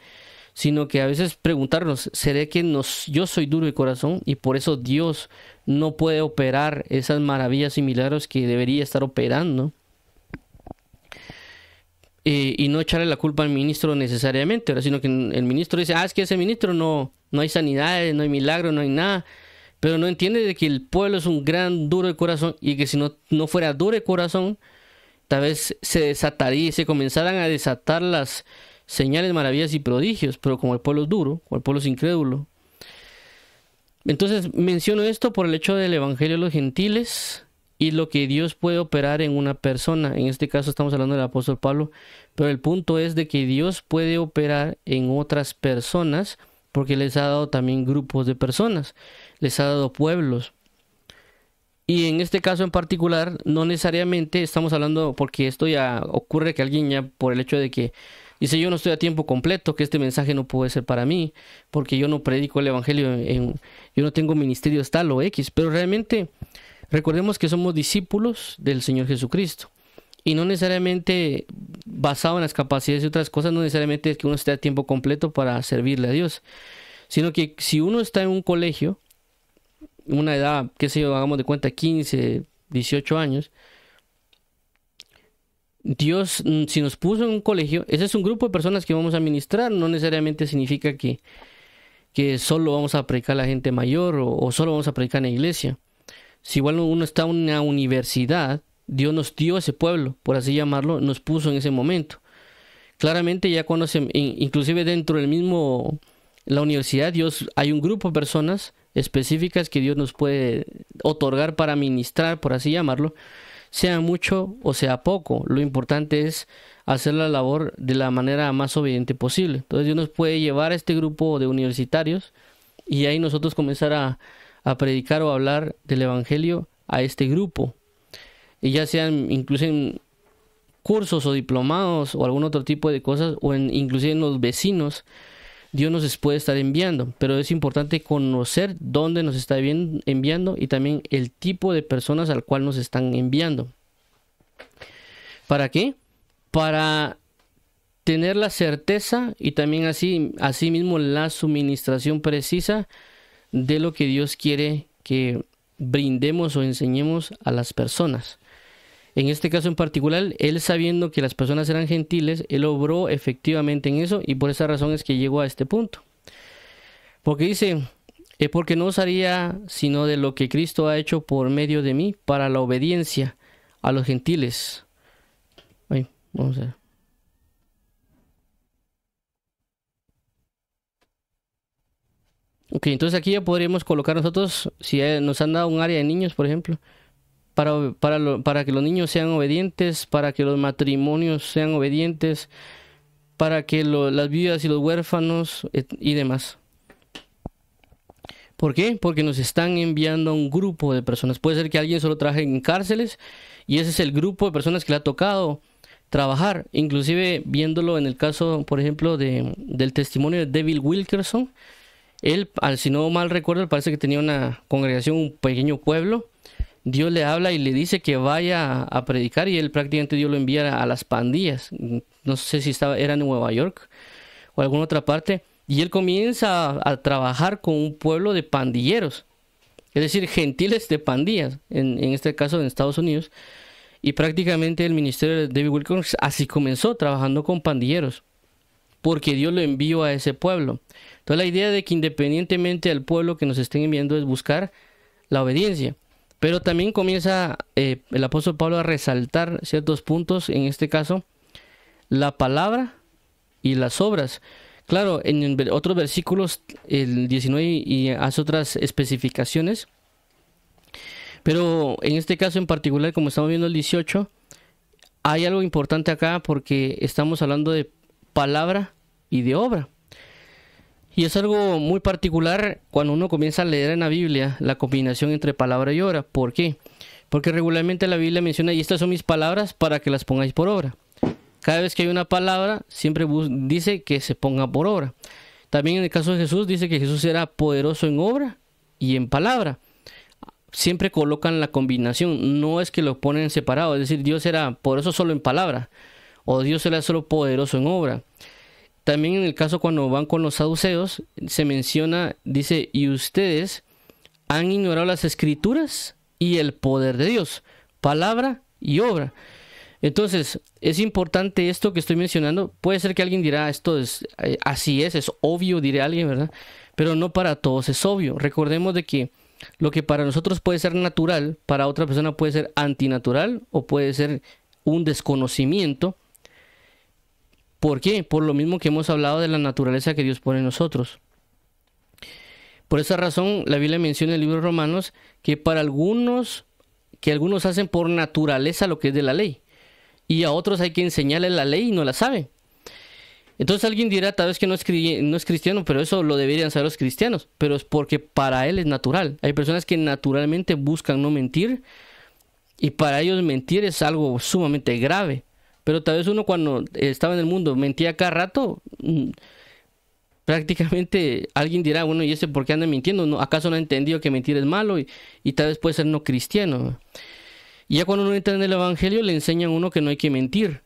sino que a veces preguntarnos, ¿será que yo soy duro de corazón y por eso Dios no puede operar esas maravillas y milagros que debería estar operando? Y no echarle la culpa al ministro necesariamente, ¿verdad? Sino que el ministro dice, es que ese ministro no hay sanidades, no hay milagros, no hay nada, pero no entiende de que el pueblo es un gran duro de corazón, y que si no fuera duro de corazón, tal vez se comenzaran a desatar las señales, maravillas y prodigios, pero como el pueblo es duro, como el pueblo es incrédulo. Entonces menciono esto por el hecho del evangelio de los gentiles y lo que Dios puede operar en una persona. En este caso estamos hablando del apóstol Pablo, pero el punto es de que Dios puede operar en otras personas, porque les ha dado también grupos de personas, les ha dado pueblos. Y en este caso en particular, no necesariamente estamos hablando, porque esto ya ocurre que alguien ya por el hecho de que Dice, yo no estoy a tiempo completo, que este mensaje no puede ser para mí, porque yo no predico el evangelio, yo no tengo ministerios tal o X, pero realmente recordemos que somos discípulos del Señor Jesucristo. Y no necesariamente basado en las capacidades y otras cosas, no necesariamente es que uno esté a tiempo completo para servirle a Dios, sino que si uno está en un colegio, una edad, qué sé yo, hagamos de cuenta 15, 18 años, Dios, si nos puso en un colegio, ese es un grupo de personas que vamos a ministrar, no necesariamente significa que solo vamos a predicar a la gente mayor o solo vamos a predicar en la iglesia. Si igual uno está en una universidad, Dios nos dio ese pueblo, por así llamarlo, nos puso en ese momento. Claramente ya cuando inclusive dentro del mismo, la universidad, Dios, hay un grupo de personas específicas que Dios nos puede otorgar para ministrar, por así llamarlo, sea mucho o sea poco. Lo importante es hacer la labor de la manera más obediente posible. Entonces Dios nos puede llevar a este grupo de universitarios y ahí nosotros comenzar a predicar o hablar del evangelio a este grupo. Y ya sean incluso en cursos o diplomados o algún otro tipo de cosas, o inclusive en los vecinos, Dios nos puede estar enviando, pero es importante conocer dónde nos está enviando y también el tipo de personas al cual nos están enviando. ¿Para qué? Para tener la certeza y también así mismo la suministración precisa de lo que Dios quiere que brindemos o enseñemos a las personas. En este caso en particular, él sabiendo que las personas eran gentiles, él obró efectivamente en eso y por esa razón es que llegó a este punto. Porque dice, porque no os haría sino de lo que Cristo ha hecho por medio de mí para la obediencia a los gentiles. Ay, vamos a ver. Ok, entonces aquí ya podríamos colocar nosotros, si nos han dado un área de niños, por ejemplo, para que los niños sean obedientes, para que los matrimonios sean obedientes, para que las viudas y los huérfanos y demás. ¿Por qué? Porque nos están enviando a un grupo de personas. Puede ser que alguien solo trabaje en cárceles y ese es el grupo de personas que le ha tocado trabajar. Inclusive viéndolo en el caso, por ejemplo, del testimonio de David Wilkerson. Él, si no mal recuerdo, parece que tenía una congregación, un pequeño pueblo. Dios le habla y le dice que vaya a predicar y él prácticamente Dios lo envía a las pandillas. No sé si era en Nueva York o alguna otra parte. Y él comienza a trabajar con un pueblo de pandilleros. Es decir, gentiles de pandillas, en este caso en Estados Unidos. Y prácticamente el ministerio de David Wilkerson así comenzó, trabajando con pandilleros. Porque Dios lo envió a ese pueblo. Entonces la idea de que independientemente del pueblo que nos estén enviando es buscar la obediencia. Pero también comienza el apóstol Pablo a resaltar ciertos puntos, en este caso, la palabra y las obras. Claro, en otros versículos, el 19 y hace otras especificaciones. Pero en este caso en particular, como estamos viendo el 18, hay algo importante acá porque estamos hablando de palabra y de obra. Y es algo muy particular cuando uno comienza a leer en la Biblia la combinación entre palabra y obra. ¿Por qué? Porque regularmente la Biblia menciona, y estas son mis palabras para que las pongáis por obra. Cada vez que hay una palabra, siempre dice que se ponga por obra. También en el caso de Jesús, dice que Jesús era poderoso en obra y en palabra. Siempre colocan la combinación, no es que lo ponen separado. Es decir, Dios era poderoso solo en palabra, o Dios era solo poderoso en obra. También en el caso cuando van con los saduceos, se menciona, dice, y ustedes han ignorado las escrituras y el poder de Dios, palabra y obra. Entonces, es importante esto que estoy mencionando. Puede ser que alguien dirá, esto es así es obvio, diré alguien, ¿verdad? Pero no para todos es obvio. Recordemos de que lo que para nosotros puede ser natural, para otra persona puede ser antinatural o puede ser un desconocimiento. ¿Por qué? Por lo mismo que hemos hablado de la naturaleza que Dios pone en nosotros. Por esa razón, la Biblia menciona en el libro de Romanos que para algunos hacen por naturaleza lo que es de la ley. Y a otros hay que enseñarles la ley y no la saben. Entonces alguien dirá, tal vez que no es cristiano, pero eso lo deberían saber los cristianos. Pero es porque para él es natural. Hay personas que naturalmente buscan no mentir. Y para ellos mentir es algo sumamente grave. Pero tal vez uno cuando estaba en el mundo mentía cada rato, prácticamente alguien dirá, bueno, ¿y ese por qué anda mintiendo? ¿No? ¿Acaso no ha entendido que mentir es malo? Y tal vez puede ser no cristiano. Y ya cuando uno entra en el Evangelio le enseñan a uno que no hay que mentir.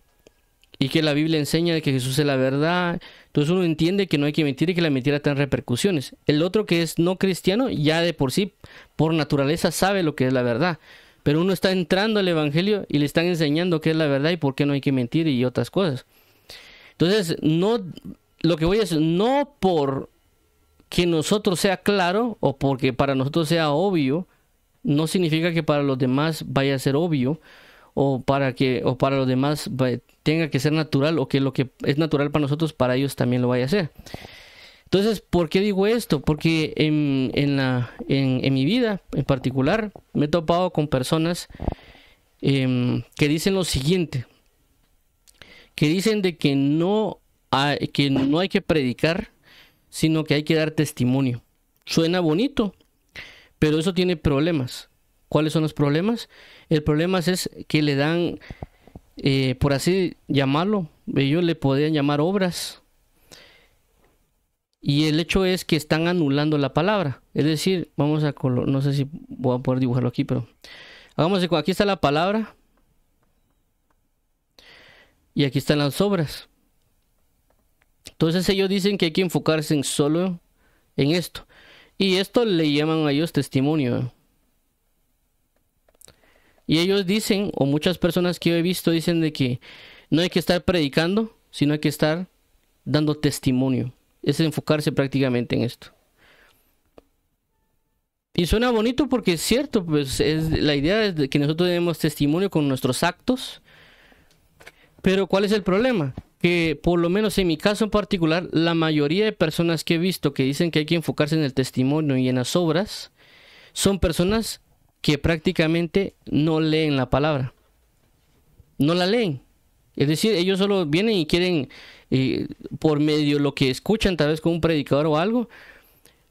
Y que la Biblia enseña que Jesús es la verdad. Entonces uno entiende que no hay que mentir y que la mentira tiene repercusiones. El otro que es no cristiano ya de por sí, por naturaleza, sabe lo que es la verdad. Pero uno está entrando al Evangelio y le están enseñando qué es la verdad y por qué no hay que mentir y otras cosas. Entonces, no, lo que voy a decir, no por que nosotros sea claro o porque para nosotros sea obvio, no significa que para los demás vaya a ser obvio o para los demás tenga que ser natural o que lo que es natural para nosotros para ellos también lo vaya a ser. Entonces, ¿por qué digo esto? Porque en mi vida en particular me he topado con personas que dicen lo siguiente, que dicen de que no hay que predicar, sino que hay que dar testimonio. Suena bonito, pero eso tiene problemas. ¿Cuáles son los problemas? El problema es que le dan, por así llamarlo, ellos le podrían llamar obras. Y el hecho es que están anulando la palabra. Es decir, vamos a no sé si voy a poder dibujarlo aquí, pero hagamos aquí está la palabra y aquí están las obras. Entonces ellos dicen que hay que enfocarse solo en esto. Y esto le llaman a ellos testimonio. Y ellos dicen, o muchas personas que yo he visto dicen de que no hay que estar predicando, sino hay que estar dando testimonio. Es enfocarse prácticamente en esto. Y suena bonito porque es cierto, pues la idea es de que nosotros demos testimonio con nuestros actos. Pero ¿cuál es el problema? Que por lo menos en mi caso en particular, la mayoría de personas que he visto que dicen que hay que enfocarse en el testimonio y en las obras, son personas que prácticamente no leen la palabra. No la leen. Es decir, ellos solo vienen y quieren, por medio de lo que escuchan, tal vez con un predicador o algo,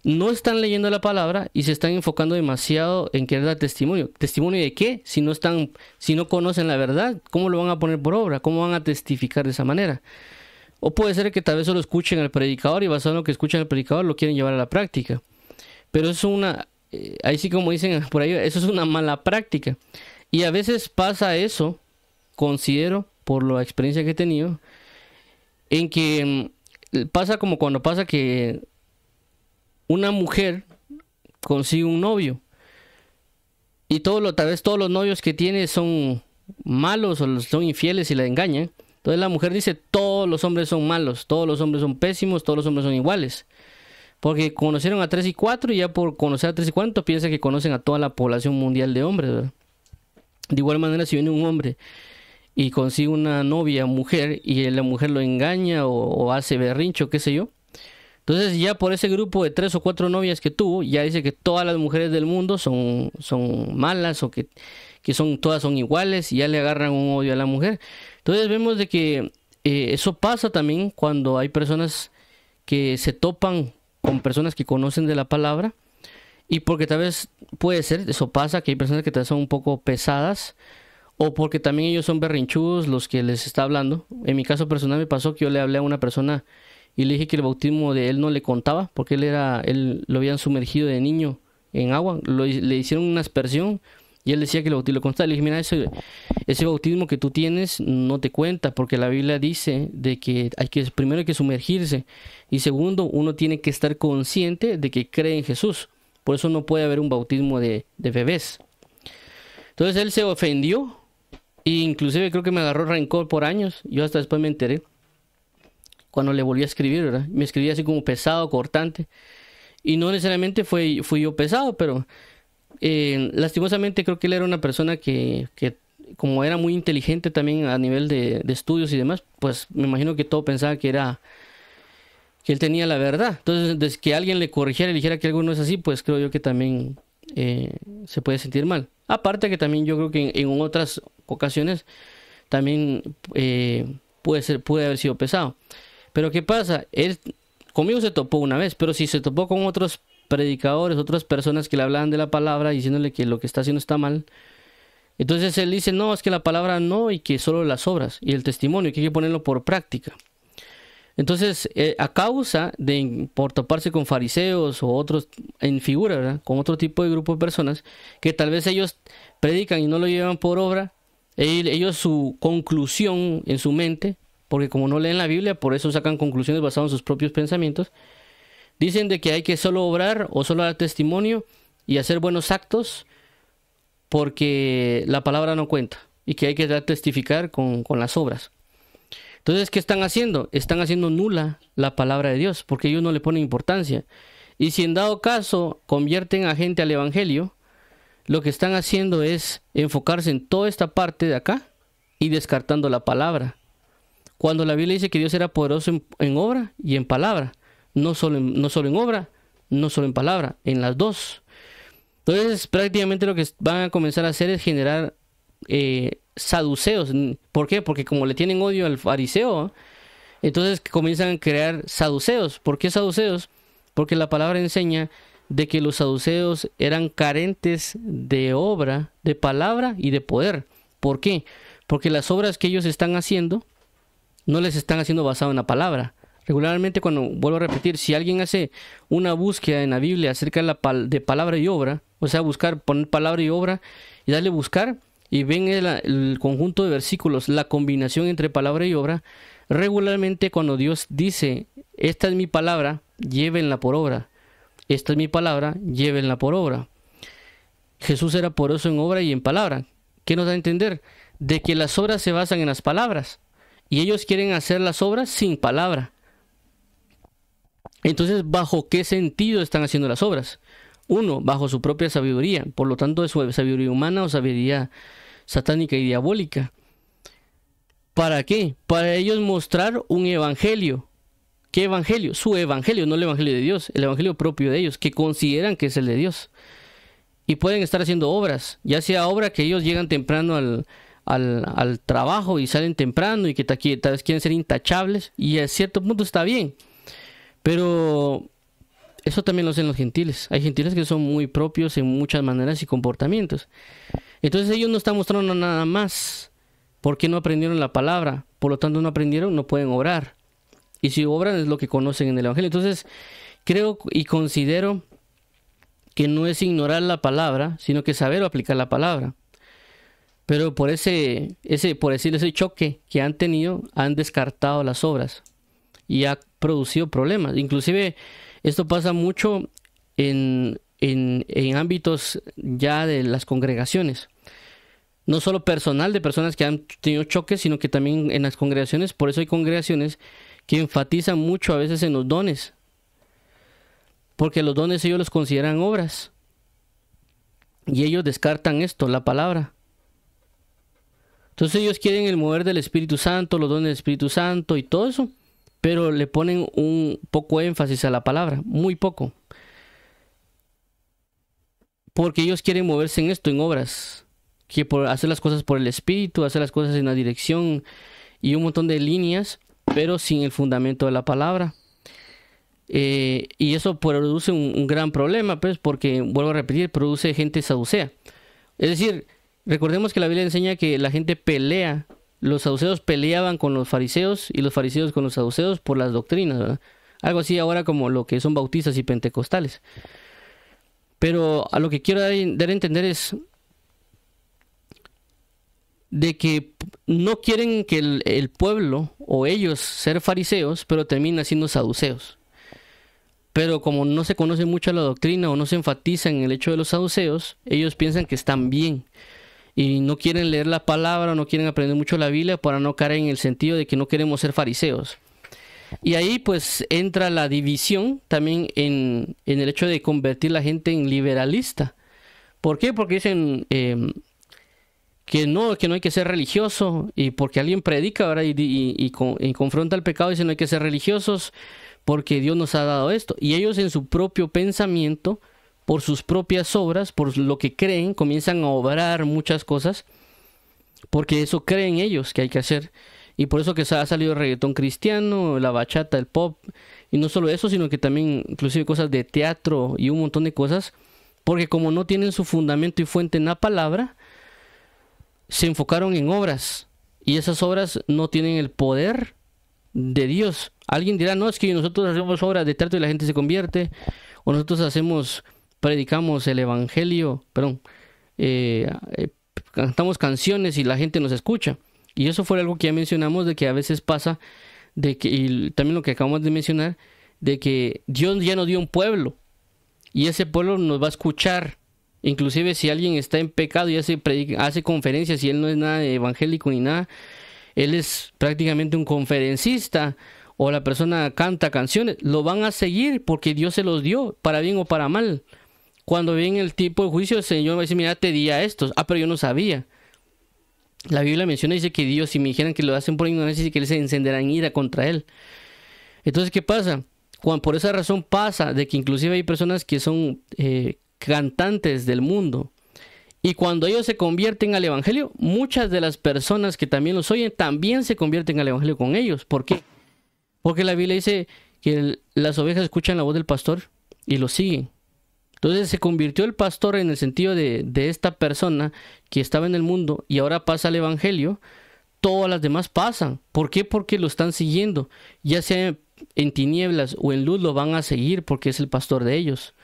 no están leyendo la palabra y se están enfocando demasiado en querer dar testimonio. ¿Testimonio de qué? Si no conocen la verdad, ¿cómo lo van a poner por obra? ¿Cómo van a testificar de esa manera? O puede ser que tal vez solo escuchen al predicador y basado en lo que escuchan al predicador lo quieren llevar a la práctica. Pero eso es ahí sí como dicen por ahí, eso es una mala práctica. Y a veces pasa eso, considero, por la experiencia que he tenido, en que pasa como cuando pasa que una mujer consigue un novio y tal vez todos los novios que tiene son malos o son infieles y la engañan. Entonces la mujer dice, todos los hombres son malos, todos los hombres son pésimos, todos los hombres son iguales. Porque conocieron a 3 y 4 y ya por conocer a 3 y 4 piensa que conocen a toda la población mundial de hombres, ¿verdad? De igual manera, si viene un hombre y consigue una novia, mujer, y la mujer lo engaña o hace berrincho, qué sé yo, entonces ya por ese grupo de 3 o 4 novias que tuvo, ya dice que todas las mujeres del mundo son malas o que todas son iguales y ya le agarran un odio a la mujer. Entonces vemos de que eso pasa también cuando hay personas que se topan con personas que conocen de la palabra, y porque tal vez puede ser, eso pasa, que hay personas que tal vez son un poco pesadas, o porque también ellos son berrinchudos los que les está hablando. En mi caso personal me pasó que yo le hablé a una persona y le dije que el bautismo de él no le contaba, porque él lo habían sumergido de niño en agua, le hicieron una aspersión, y él decía que el bautismo le contaba. Le dije, mira, ese bautismo que tú tienes no te cuenta, porque la Biblia dice de que primero hay que sumergirse, y segundo, uno tiene que estar consciente de que cree en Jesús. Por eso no puede haber un bautismo de bebés. Entonces él se ofendió, e inclusive creo que me agarró rencor por años. Yo hasta después me enteré, cuando le volví a escribir, ¿verdad? Me escribía así como pesado, cortante, y no necesariamente fui yo pesado, pero lastimosamente creo que él era una persona que como era muy inteligente también a nivel de estudios y demás, pues me imagino que todo pensaba que él tenía la verdad. Entonces, desde que alguien le corrigiera y le dijera que algo no es así, pues creo yo que también se puede sentir mal. Aparte que también yo creo que en otras ocasiones también puede haber sido pesado. Pero ¿qué pasa? Él conmigo se topó una vez, pero si se topó con otros predicadores, otras personas que le hablaban de la palabra, diciéndole que lo que está haciendo está mal, Entonces él dice, no, es que la palabra no, y que solo las obras y el testimonio, que hay que ponerlo por práctica. Entonces, a causa de por toparse con fariseos o otros en figura, ¿verdad?, con otro tipo de grupo de personas, que tal vez ellos predican y no lo llevan por obra, ellos su conclusión en su mente, porque como no leen la Biblia, por eso sacan conclusiones basadas en sus propios pensamientos, dicen de que hay que solo obrar o solo dar testimonio y hacer buenos actos porque la palabra no cuenta y que hay que testificar con las obras. Entonces, ¿qué están haciendo? Están haciendo nula la palabra de Dios porque ellos no le ponen importancia. Y si en dado caso convierten a gente al evangelio, lo que están haciendo es enfocarse en toda esta parte de acá y descartando la palabra. Cuando la Biblia dice que Dios era poderoso en obra y en palabra, no solo en obra, no solo en palabra, en las dos. Entonces, prácticamente lo que van a comenzar a hacer es generar saduceos. ¿Por qué? Porque como le tienen odio al fariseo, entonces comienzan a crear saduceos. ¿Por qué saduceos? Porque la palabra enseña de que los saduceos eran carentes de obra, de palabra y de poder. ¿Por qué? Porque las obras que ellos están haciendo no les están haciendo basado en la palabra. Regularmente, cuando vuelvo a repetir, si alguien hace una búsqueda en la Biblia acerca de palabra y obra, o sea, buscar, poner palabra y obra y darle buscar, y ven el conjunto de versículos, la combinación entre palabra y obra, regularmente cuando Dios dice, esta es mi palabra, llévenla por obra. Esta es mi palabra, llévenla por obra. Jesús era poderoso en obra y en palabra. ¿Qué nos da a entender? De que las obras se basan en las palabras. Y ellos quieren hacer las obras sin palabra. Entonces, ¿bajo qué sentido están haciendo las obras? Uno, bajo su propia sabiduría. Por lo tanto, es su sabiduría humana o sabiduría satánica y diabólica. ¿Para qué? Para ellos mostrar un evangelio. ¿Qué evangelio? Su evangelio, no el evangelio de Dios, el evangelio propio de ellos, que consideran que es el de Dios. Y pueden estar haciendo obras, ya sea obra que ellos llegan temprano al trabajo y salen temprano y que tal vez quieren ser intachables, y a cierto punto está bien. Pero eso también lo hacen los gentiles. Hay gentiles que son muy propios en muchas maneras y comportamientos. Entonces ellos no están mostrando nada más porque no aprendieron la palabra. Por lo tanto, no aprendieron, no pueden obrar. Y si obran es lo que conocen en el Evangelio. Entonces, creo y considero que no es ignorar la palabra, sino que saber aplicar la palabra. Pero por ese choque que han tenido, han descartado las obras y ha producido problemas. Inclusive, esto pasa mucho en ámbitos ya de las congregaciones. No solo personal de personas que han tenido choques, sino que también en las congregaciones. Por eso hay congregaciones que enfatizan mucho a veces en los dones. Porque los dones ellos los consideran obras. Y ellos descartan esto, la palabra. Entonces ellos quieren el mover del Espíritu Santo, los dones del Espíritu Santo y todo eso. Pero le ponen un poco énfasis a la palabra, muy poco. Porque ellos quieren moverse en esto, en obras. Que por hacer las cosas por el Espíritu, hacer las cosas en la dirección y un montón de líneas, pero sin el fundamento de la palabra. Y eso produce un gran problema, pues, porque, vuelvo a repetir, produce gente saducea. Es decir, recordemos que la Biblia enseña que la gente pelea. Los saduceos peleaban con los fariseos y los fariseos con los saduceos por las doctrinas, ¿verdad? Algo así ahora como lo que son bautistas y pentecostales. Pero a lo que quiero dar a entender es de que no quieren que el pueblo o ellos ser fariseos, pero terminan siendo saduceos. Pero como no se conoce mucho la doctrina o no se enfatiza en el hecho de los saduceos, ellos piensan que están bien. Y no quieren leer la palabra, no quieren aprender mucho la Biblia para no caer en el sentido de que no queremos ser fariseos. Y ahí pues entra la división también en el hecho de convertir la gente en liberalista. ¿Por qué? Porque dicen que no hay que ser religioso, y porque alguien predica, ¿verdad? Y confronta el pecado, dicen no hay que ser religiosos porque Dios nos ha dado esto. Y ellos en su propio pensamiento, por sus propias obras, por lo que creen, comienzan a obrar muchas cosas, porque eso creen ellos que hay que hacer. Y por eso que ha salido el reggaetón cristiano, la bachata, el pop, y no solo eso, sino que también inclusive cosas de teatro y un montón de cosas, porque como no tienen su fundamento y fuente en la palabra, se enfocaron en obras y esas obras no tienen el poder de Dios. Alguien dirá, no, es que nosotros hacemos obras de teatro y la gente se convierte, o nosotros predicamos el evangelio, cantamos canciones y la gente nos escucha. Y eso fue algo que ya mencionamos, de que a veces pasa, y también lo que acabamos de mencionar, de que Dios ya nos dio un pueblo y ese pueblo nos va a escuchar. Inclusive si alguien está en pecado y hace conferencias y él no es nada evangélico ni nada, él es prácticamente un conferencista, o la persona canta canciones, lo van a seguir porque Dios se los dio, para bien o para mal. Cuando viene el tipo de juicio, el Señor va a decir, mira, te di a estos. Pero yo no sabía. La Biblia menciona, dice que Dios, si me dijeran que lo hacen por ignorancia, dice que él se encenderá en ira contra él. Entonces, ¿qué pasa? Por esa razón pasa de que inclusive hay personas que son cantantes del mundo. Y cuando ellos se convierten al evangelio, muchas de las personas que también los oyen, también se convierten al evangelio con ellos. ¿Por qué? Porque la Biblia dice que las ovejas escuchan la voz del pastor y lo siguen. Entonces se convirtió el pastor en el sentido de esta persona que estaba en el mundo y ahora pasa al evangelio. Todas las demás pasan. ¿Por qué? Porque lo están siguiendo. Ya sea en tinieblas o en luz, lo van a seguir porque es el pastor de ellos.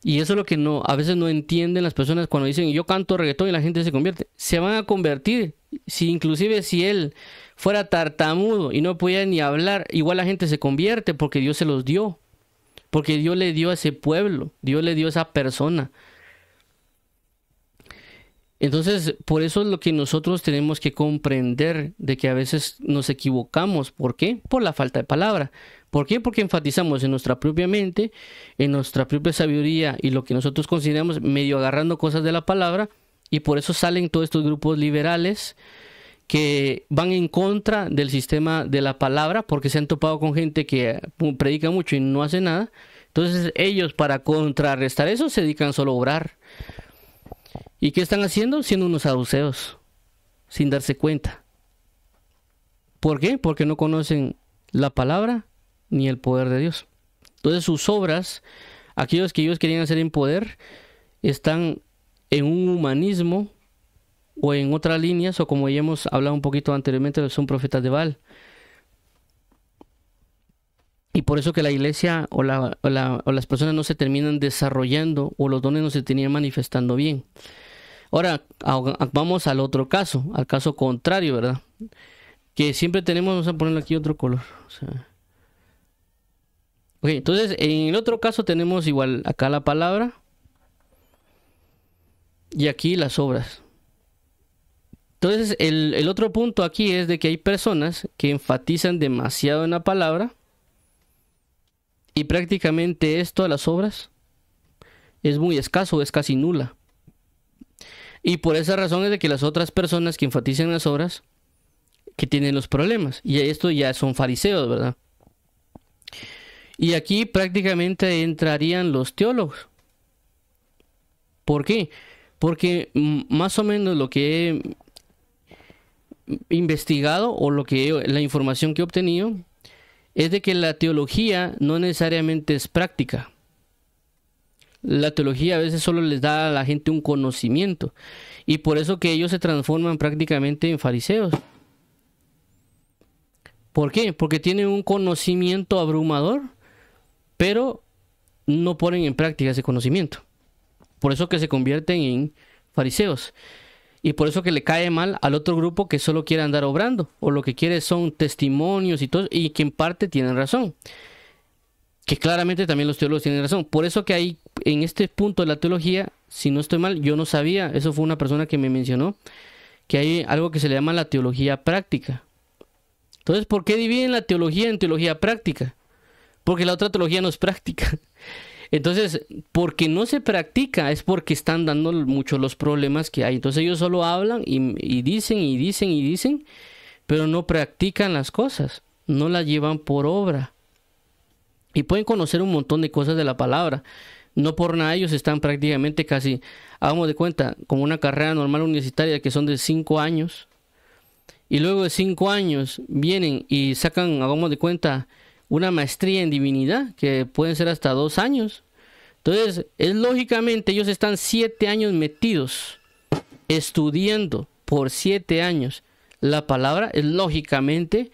Y eso es lo que a veces no entienden las personas cuando dicen, yo canto reggaetón y la gente se convierte. Se van a convertir. Inclusive si él fuera tartamudo y no podía ni hablar, igual la gente se convierte porque Dios se los dio. Porque Dios le dio a ese pueblo, Dios le dio a esa persona. Entonces, por eso es lo que nosotros tenemos que comprender, de que a veces nos equivocamos. ¿Por qué? Por la falta de palabra. ¿Por qué? Porque enfatizamos en nuestra propia mente, en nuestra propia sabiduría y lo que nosotros consideramos medio agarrando cosas de la palabra, y por eso salen todos estos grupos liberales que van en contra del sistema de la palabra, porque se han topado con gente que predica mucho y no hace nada. Entonces ellos, para contrarrestar eso, se dedican solo a orar. ¿Y qué están haciendo? Siendo unos saduceos, sin darse cuenta. ¿Por qué? Porque no conocen la palabra ni el poder de Dios. Entonces sus obras, aquellos que ellos querían hacer en poder, están en un humanismo o en otras líneas, o como ya hemos hablado un poquito anteriormente, son profetas de Baal. Y por eso que la iglesia o las personas no se terminan desarrollando, o los dones no se terminan manifestando bien. Ahora, vamos al otro caso, al caso contrario, ¿verdad? Que siempre tenemos, vamos a ponerle aquí otro color. Ok, entonces en el otro caso tenemos igual acá la palabra y aquí las obras. Entonces el otro punto aquí es de que hay personas que enfatizan demasiado en la palabra y prácticamente esto de las obras es muy escaso, es casi nula. Y por esa razón es de que las otras personas que enfatizan en las obras que tienen los problemas. Y esto ya son fariseos, ¿verdad? Y aquí prácticamente entrarían los teólogos. ¿Por qué? Porque más o menos lo que he investigado o la información que he obtenido es de que la teología no necesariamente es práctica. La teología a veces solo les da a la gente un conocimiento, y por eso que ellos se transforman prácticamente en fariseos. ¿Por qué? Porque tienen un conocimiento abrumador, pero no ponen en práctica ese conocimiento. Por eso que se convierten en fariseos. Y por eso que le cae mal al otro grupo que solo quiere andar obrando, o lo que quiere son testimonios y todo, y que en parte tienen razón. Que claramente también los teólogos tienen razón. Por eso que hay en este punto de la teología, si no estoy mal, yo no sabía, eso fue una persona que me mencionó, que hay algo que se le llama la teología práctica. Entonces, ¿por qué dividen la teología en teología práctica? Porque la otra teología no es práctica. Entonces, porque no se practica es porque están dando mucho los problemas que hay. Entonces ellos solo hablan y dicen, pero no practican las cosas, no las llevan por obra. Y pueden conocer un montón de cosas de la palabra. No por nada ellos están prácticamente casi, hagamos de cuenta, como una carrera normal universitaria que son de 5 años. Y luego de 5 años vienen y sacan, hagamos de cuenta, una maestría en divinidad, que pueden ser hasta 2 años. Entonces, lógicamente, ellos están 7 años metidos estudiando por 7 años la palabra, es lógicamente,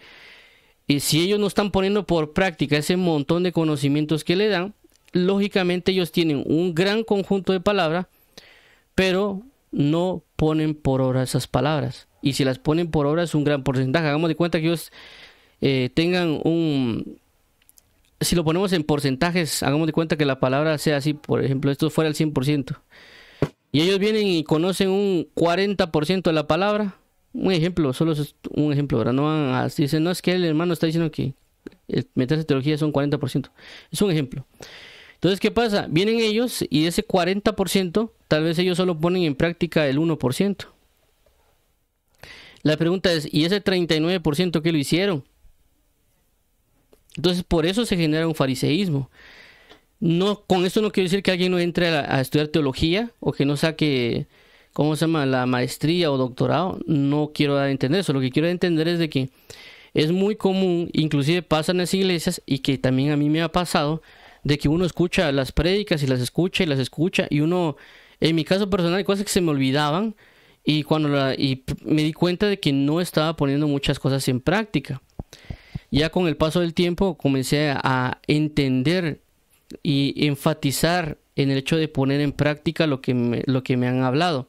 y si ellos no están poniendo por práctica ese montón de conocimientos que le dan, lógicamente ellos tienen un gran conjunto de palabras, pero no ponen por obra esas palabras. Y si las ponen por obra es un gran porcentaje. Hagamos de cuenta que ellos tengan un... Si lo ponemos en porcentajes, hagamos de cuenta que la palabra sea así, por ejemplo, esto fuera el 100%. Y ellos vienen y conocen un 40% de la palabra. Un ejemplo, solo es un ejemplo, ¿verdad? No van a, dicen, no, es que el hermano está diciendo que meterse en teología son 40%. Es un ejemplo. Entonces, ¿qué pasa? Vienen ellos y de ese 40%, tal vez ellos solo ponen en práctica el 1%. La pregunta es, ¿y ese 39% qué lo hicieron? Entonces, por eso se genera un fariseísmo. No, con esto no quiero decir que alguien no entre a estudiar teología o que no saque, ¿cómo se llama?, la maestría o doctorado. No quiero dar a entender eso. Lo que quiero entender es de que es muy común, inclusive pasa en las iglesias, y que también a mí me ha pasado, de que uno escucha las prédicas y las escucha y las escucha, y uno, en mi caso personal, hay cosas que se me olvidaban, y me di cuenta de que no estaba poniendo muchas cosas en práctica. Ya con el paso del tiempo comencé a entender y enfatizar en el hecho de poner en práctica lo que me han hablado.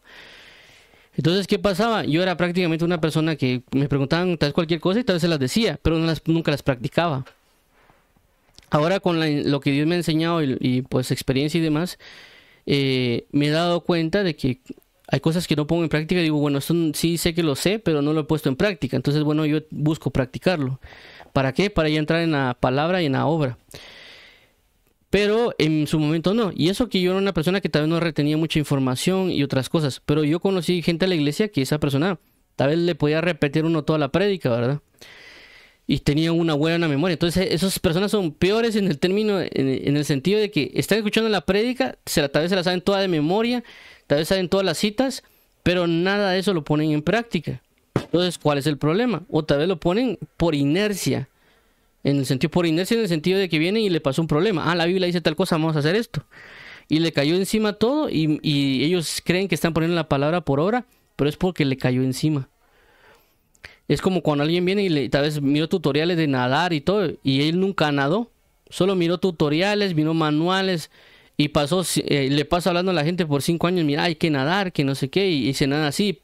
Entonces, ¿qué pasaba? Yo era prácticamente una persona que me preguntaban tal vez cualquier cosa y tal vez se las decía, pero nunca las practicaba. Ahora con lo que Dios me ha enseñado y pues experiencia y demás, me he dado cuenta de que hay cosas que no pongo en práctica y digo, bueno, esto sí sé que lo sé, pero no lo he puesto en práctica. Entonces, bueno, yo busco practicarlo. ¿Para qué? Para ya entrar en la palabra y en la obra. Pero en su momento no. Y eso que yo era una persona que tal vez no retenía mucha información y otras cosas. Pero yo conocí gente en la iglesia que esa persona tal vez le podía repetir uno toda la prédica, ¿verdad? Y tenía una buena memoria. Entonces esas personas son peores en el término, en el sentido de que están escuchando la prédica, tal vez se la saben toda de memoria, tal vez saben todas las citas, pero nada de eso lo ponen en práctica. Entonces, ¿cuál es el problema? O tal vez lo ponen por inercia. En el sentido de que vienen y le pasó un problema. Ah, la Biblia dice tal cosa, vamos a hacer esto. Y le cayó encima todo y ellos creen que están poniendo la palabra por obra, pero es porque le cayó encima. Es como cuando alguien viene y tal vez miró tutoriales de nadar y todo, y él nunca nadó. Solo miró tutoriales, miró manuales y le pasa hablando a la gente por 5 años, mira, hay que nadar, que no sé qué, y se nada así.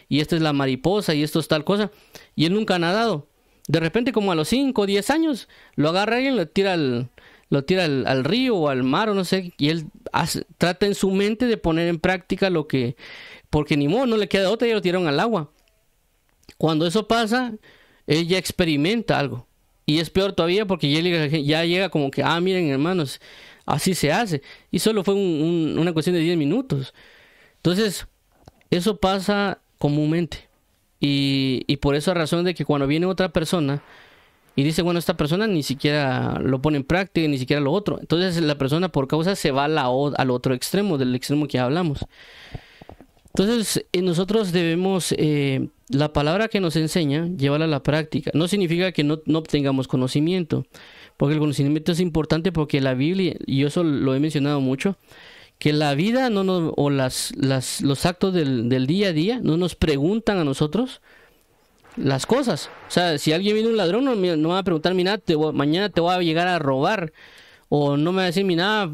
Y esta es la mariposa y esto es tal cosa. Y él nunca ha nadado. De repente, como a los 5 o 10 años, lo agarra alguien, lo tira al río o al mar o no sé, y él trata en su mente de poner en práctica porque ni modo, no le queda otra y lo tiraron al agua. Cuando eso pasa, él ya experimenta algo. Y es peor todavía porque ya llega como que, miren hermanos, así se hace. Y solo fue una cuestión de 10 minutos. Entonces, eso pasa comúnmente. Y por esa razón de que cuando viene otra persona y dice, bueno, esta persona ni siquiera lo pone en práctica, ni siquiera lo otro. Entonces la persona por causa se va al otro extremo, del extremo que hablamos. Entonces nosotros debemos, la palabra que nos enseña, llevarla a la práctica. No significa que no obtengamos conocimiento, porque el conocimiento es importante, porque la Biblia, y yo eso lo he mencionado mucho, que la vida los actos del día a día no nos preguntan a nosotros las cosas. O sea, si alguien viene un ladrón, no va a preguntar, mira, mañana te voy a llegar a robar. O no me va a decir, mira,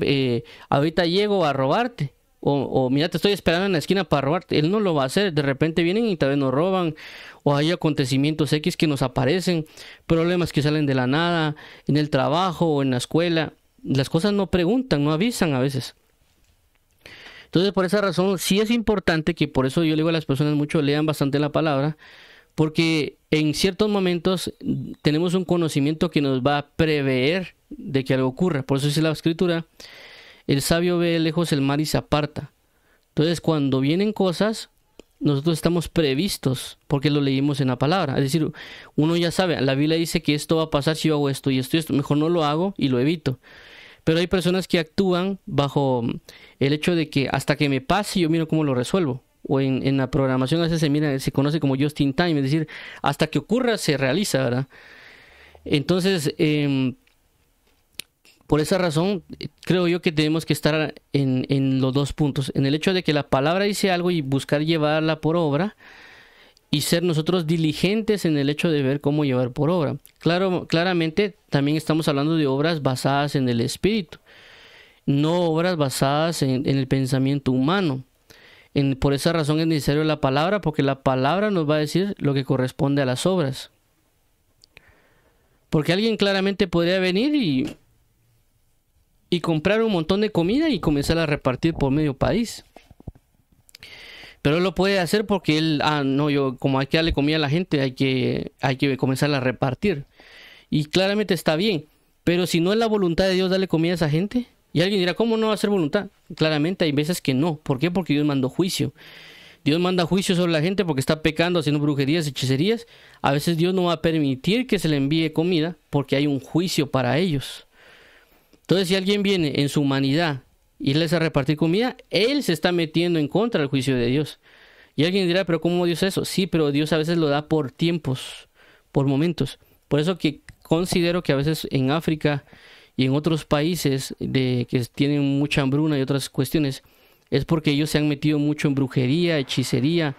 ahorita llego a robarte. O mira, te estoy esperando en la esquina para robarte. Él no lo va a hacer. De repente vienen y tal vez nos roban. O hay acontecimientos X que nos aparecen. Problemas que salen de la nada. En el trabajo o en la escuela. Las cosas no preguntan, no avisan a veces. Entonces, por esa razón, sí es importante que, por eso yo le digo a las personas mucho, lean bastante la palabra, porque en ciertos momentos tenemos un conocimiento que nos va a prever de que algo ocurra. Por eso dice la Escritura, el sabio ve lejos el mar y se aparta. Entonces, cuando vienen cosas, nosotros estamos previstos, porque lo leímos en la palabra. Es decir, uno ya sabe, la Biblia dice que esto va a pasar si yo hago esto y esto y esto. Mejor no lo hago y lo evito. Pero hay personas que actúan bajo el hecho de que hasta que me pase yo miro cómo lo resuelvo. O en la programación a veces se conoce como just in time, es decir, hasta que ocurra se realiza, ¿verdad? Entonces, Por esa razón, creo yo que tenemos que estar en los dos puntos. En el hecho de que la palabra dice algo y buscar llevarla por obra, y ser nosotros diligentes en el hecho de ver cómo llevar por obra. Claramente también estamos hablando de obras basadas en el Espíritu, no obras basadas en el pensamiento humano. Por esa razón es necesario la palabra, porque la palabra nos va a decir lo que corresponde a las obras. Porque alguien claramente podría venir y comprar un montón de comida y comenzar a repartir por medio país. Pero él lo puede hacer porque él, como hay que darle comida a la gente, hay que comenzar a repartir. Y claramente está bien. Pero si no es la voluntad de Dios darle comida a esa gente, y alguien dirá, ¿cómo no va a ser voluntad? Claramente hay veces que no. ¿Por qué? Porque Dios mandó juicio. Dios manda juicio sobre la gente porque está pecando, haciendo brujerías, hechicerías. A veces Dios no va a permitir que se le envíe comida porque hay un juicio para ellos. Entonces, si alguien viene en su humanidad y les a repartir comida, él se está metiendo en contra del juicio de Dios. Y alguien dirá, ¿pero cómo Dios eso? Sí, pero Dios a veces lo da por tiempos, por momentos. Por eso que considero que a veces en África y en otros países que tienen mucha hambruna y otras cuestiones, es porque ellos se han metido mucho en brujería, hechicería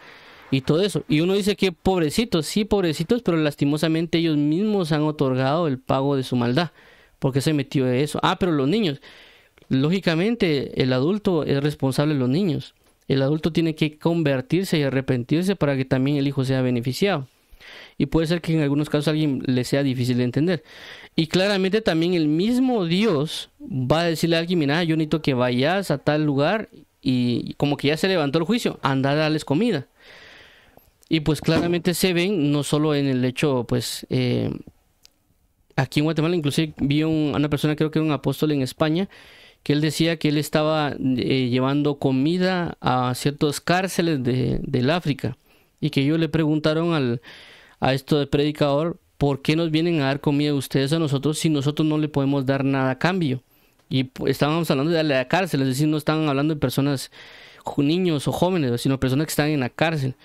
y todo eso. Y uno dice que pobrecitos, sí, pobrecitos, pero lastimosamente ellos mismos han otorgado el pago de su maldad, porque se metió de eso. Pero los niños, lógicamente el adulto es responsable de los niños. El adulto tiene que convertirse y arrepentirse para que también el hijo sea beneficiado. Y puede ser que en algunos casos a alguien le sea difícil de entender. Y claramente también el mismo Dios va a decirle a alguien, mira, yo necesito que vayas a tal lugar y como que ya se levantó el juicio, anda a darles comida. Y pues claramente se ven, no solo en el hecho, pues, aquí en Guatemala inclusive vi una persona, creo que era un apóstol en España, que él decía que él estaba llevando comida a ciertas cárceles del África. Y que ellos le preguntaron a esto de predicador, ¿por qué nos vienen a dar comida ustedes a nosotros si nosotros no le podemos dar nada a cambio? Y estábamos hablando de la cárcel, es decir, no estaban hablando de personas, niños o jóvenes, sino personas que están en la cárcel.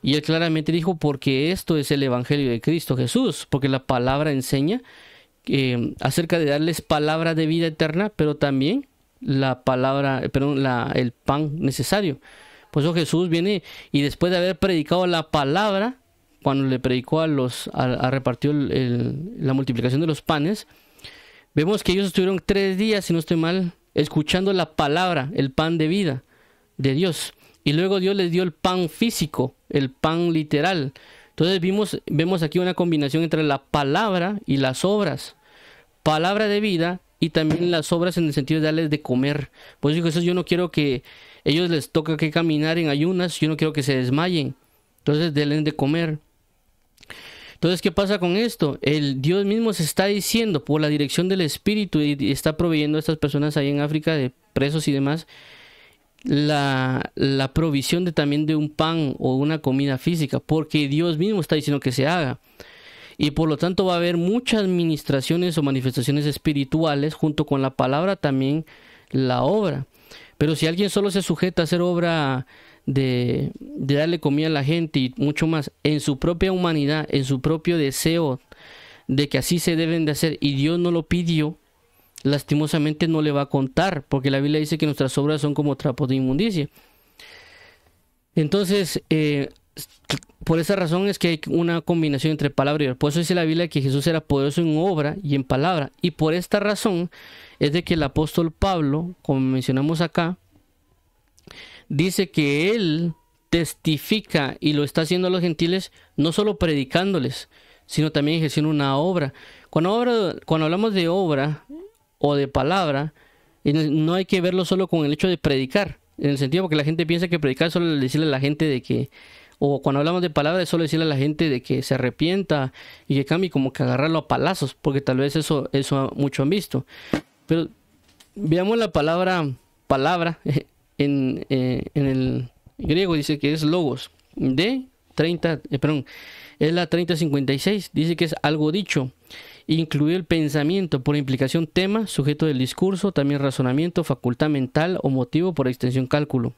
Y él claramente dijo, porque esto es el Evangelio de Cristo Jesús, porque la palabra enseña acerca de darles palabra de vida eterna, pero también el pan necesario. Por eso Jesús viene y después de haber predicado la palabra, cuando le predicó repartió la multiplicación de los panes, vemos que ellos estuvieron 3 días, si no estoy mal, escuchando la palabra, el pan de vida de Dios. Y luego Dios les dio el pan físico, el pan literal. Entonces vemos aquí una combinación entre la palabra y las obras. Palabra de vida y también las obras en el sentido de darles de comer. Por eso digo, yo no quiero que ellos les toca que caminar en ayunas, yo no quiero que se desmayen. Entonces denles de comer. Entonces, ¿qué pasa con esto? El Dios mismo se está diciendo por la dirección del Espíritu y está proveyendo a estas personas ahí en África de presos y demás la provisión también de un pan o una comida física, porque Dios mismo está diciendo que se haga. Y por lo tanto va a haber muchas ministraciones o manifestaciones espirituales junto con la palabra, también la obra. Pero si alguien solo se sujeta a hacer obra de darle comida a la gente y mucho más en su propia humanidad, en su propio deseo de que así se deben de hacer y Dios no lo pidió, lastimosamente no le va a contar, porque la Biblia dice que nuestras obras son como trapos de inmundicia. Entonces, por esa razón es que hay una combinación entre palabra y obra. Por eso dice la Biblia que Jesús era poderoso en obra y en palabra. Y por esta razón es de que el apóstol Pablo, como mencionamos acá, dice que él testifica y lo está haciendo a los gentiles, no solo predicándoles, sino también ejerciendo una obra. Cuando hablamos de obra o de palabra, no hay que verlo solo con el hecho de predicar, en el sentido porque la gente piensa que predicar es solo decirle a la gente de que, o cuando hablamos de palabra es solo decirle a la gente de que se arrepienta y que cambie, como que agarrarlo a palazos, porque tal vez eso mucho han visto. Pero veamos la palabra en el griego dice que es logos, es la 3056, dice que es algo dicho, incluir el pensamiento, por implicación tema, sujeto del discurso, también razonamiento, facultad mental o motivo, por extensión cálculo.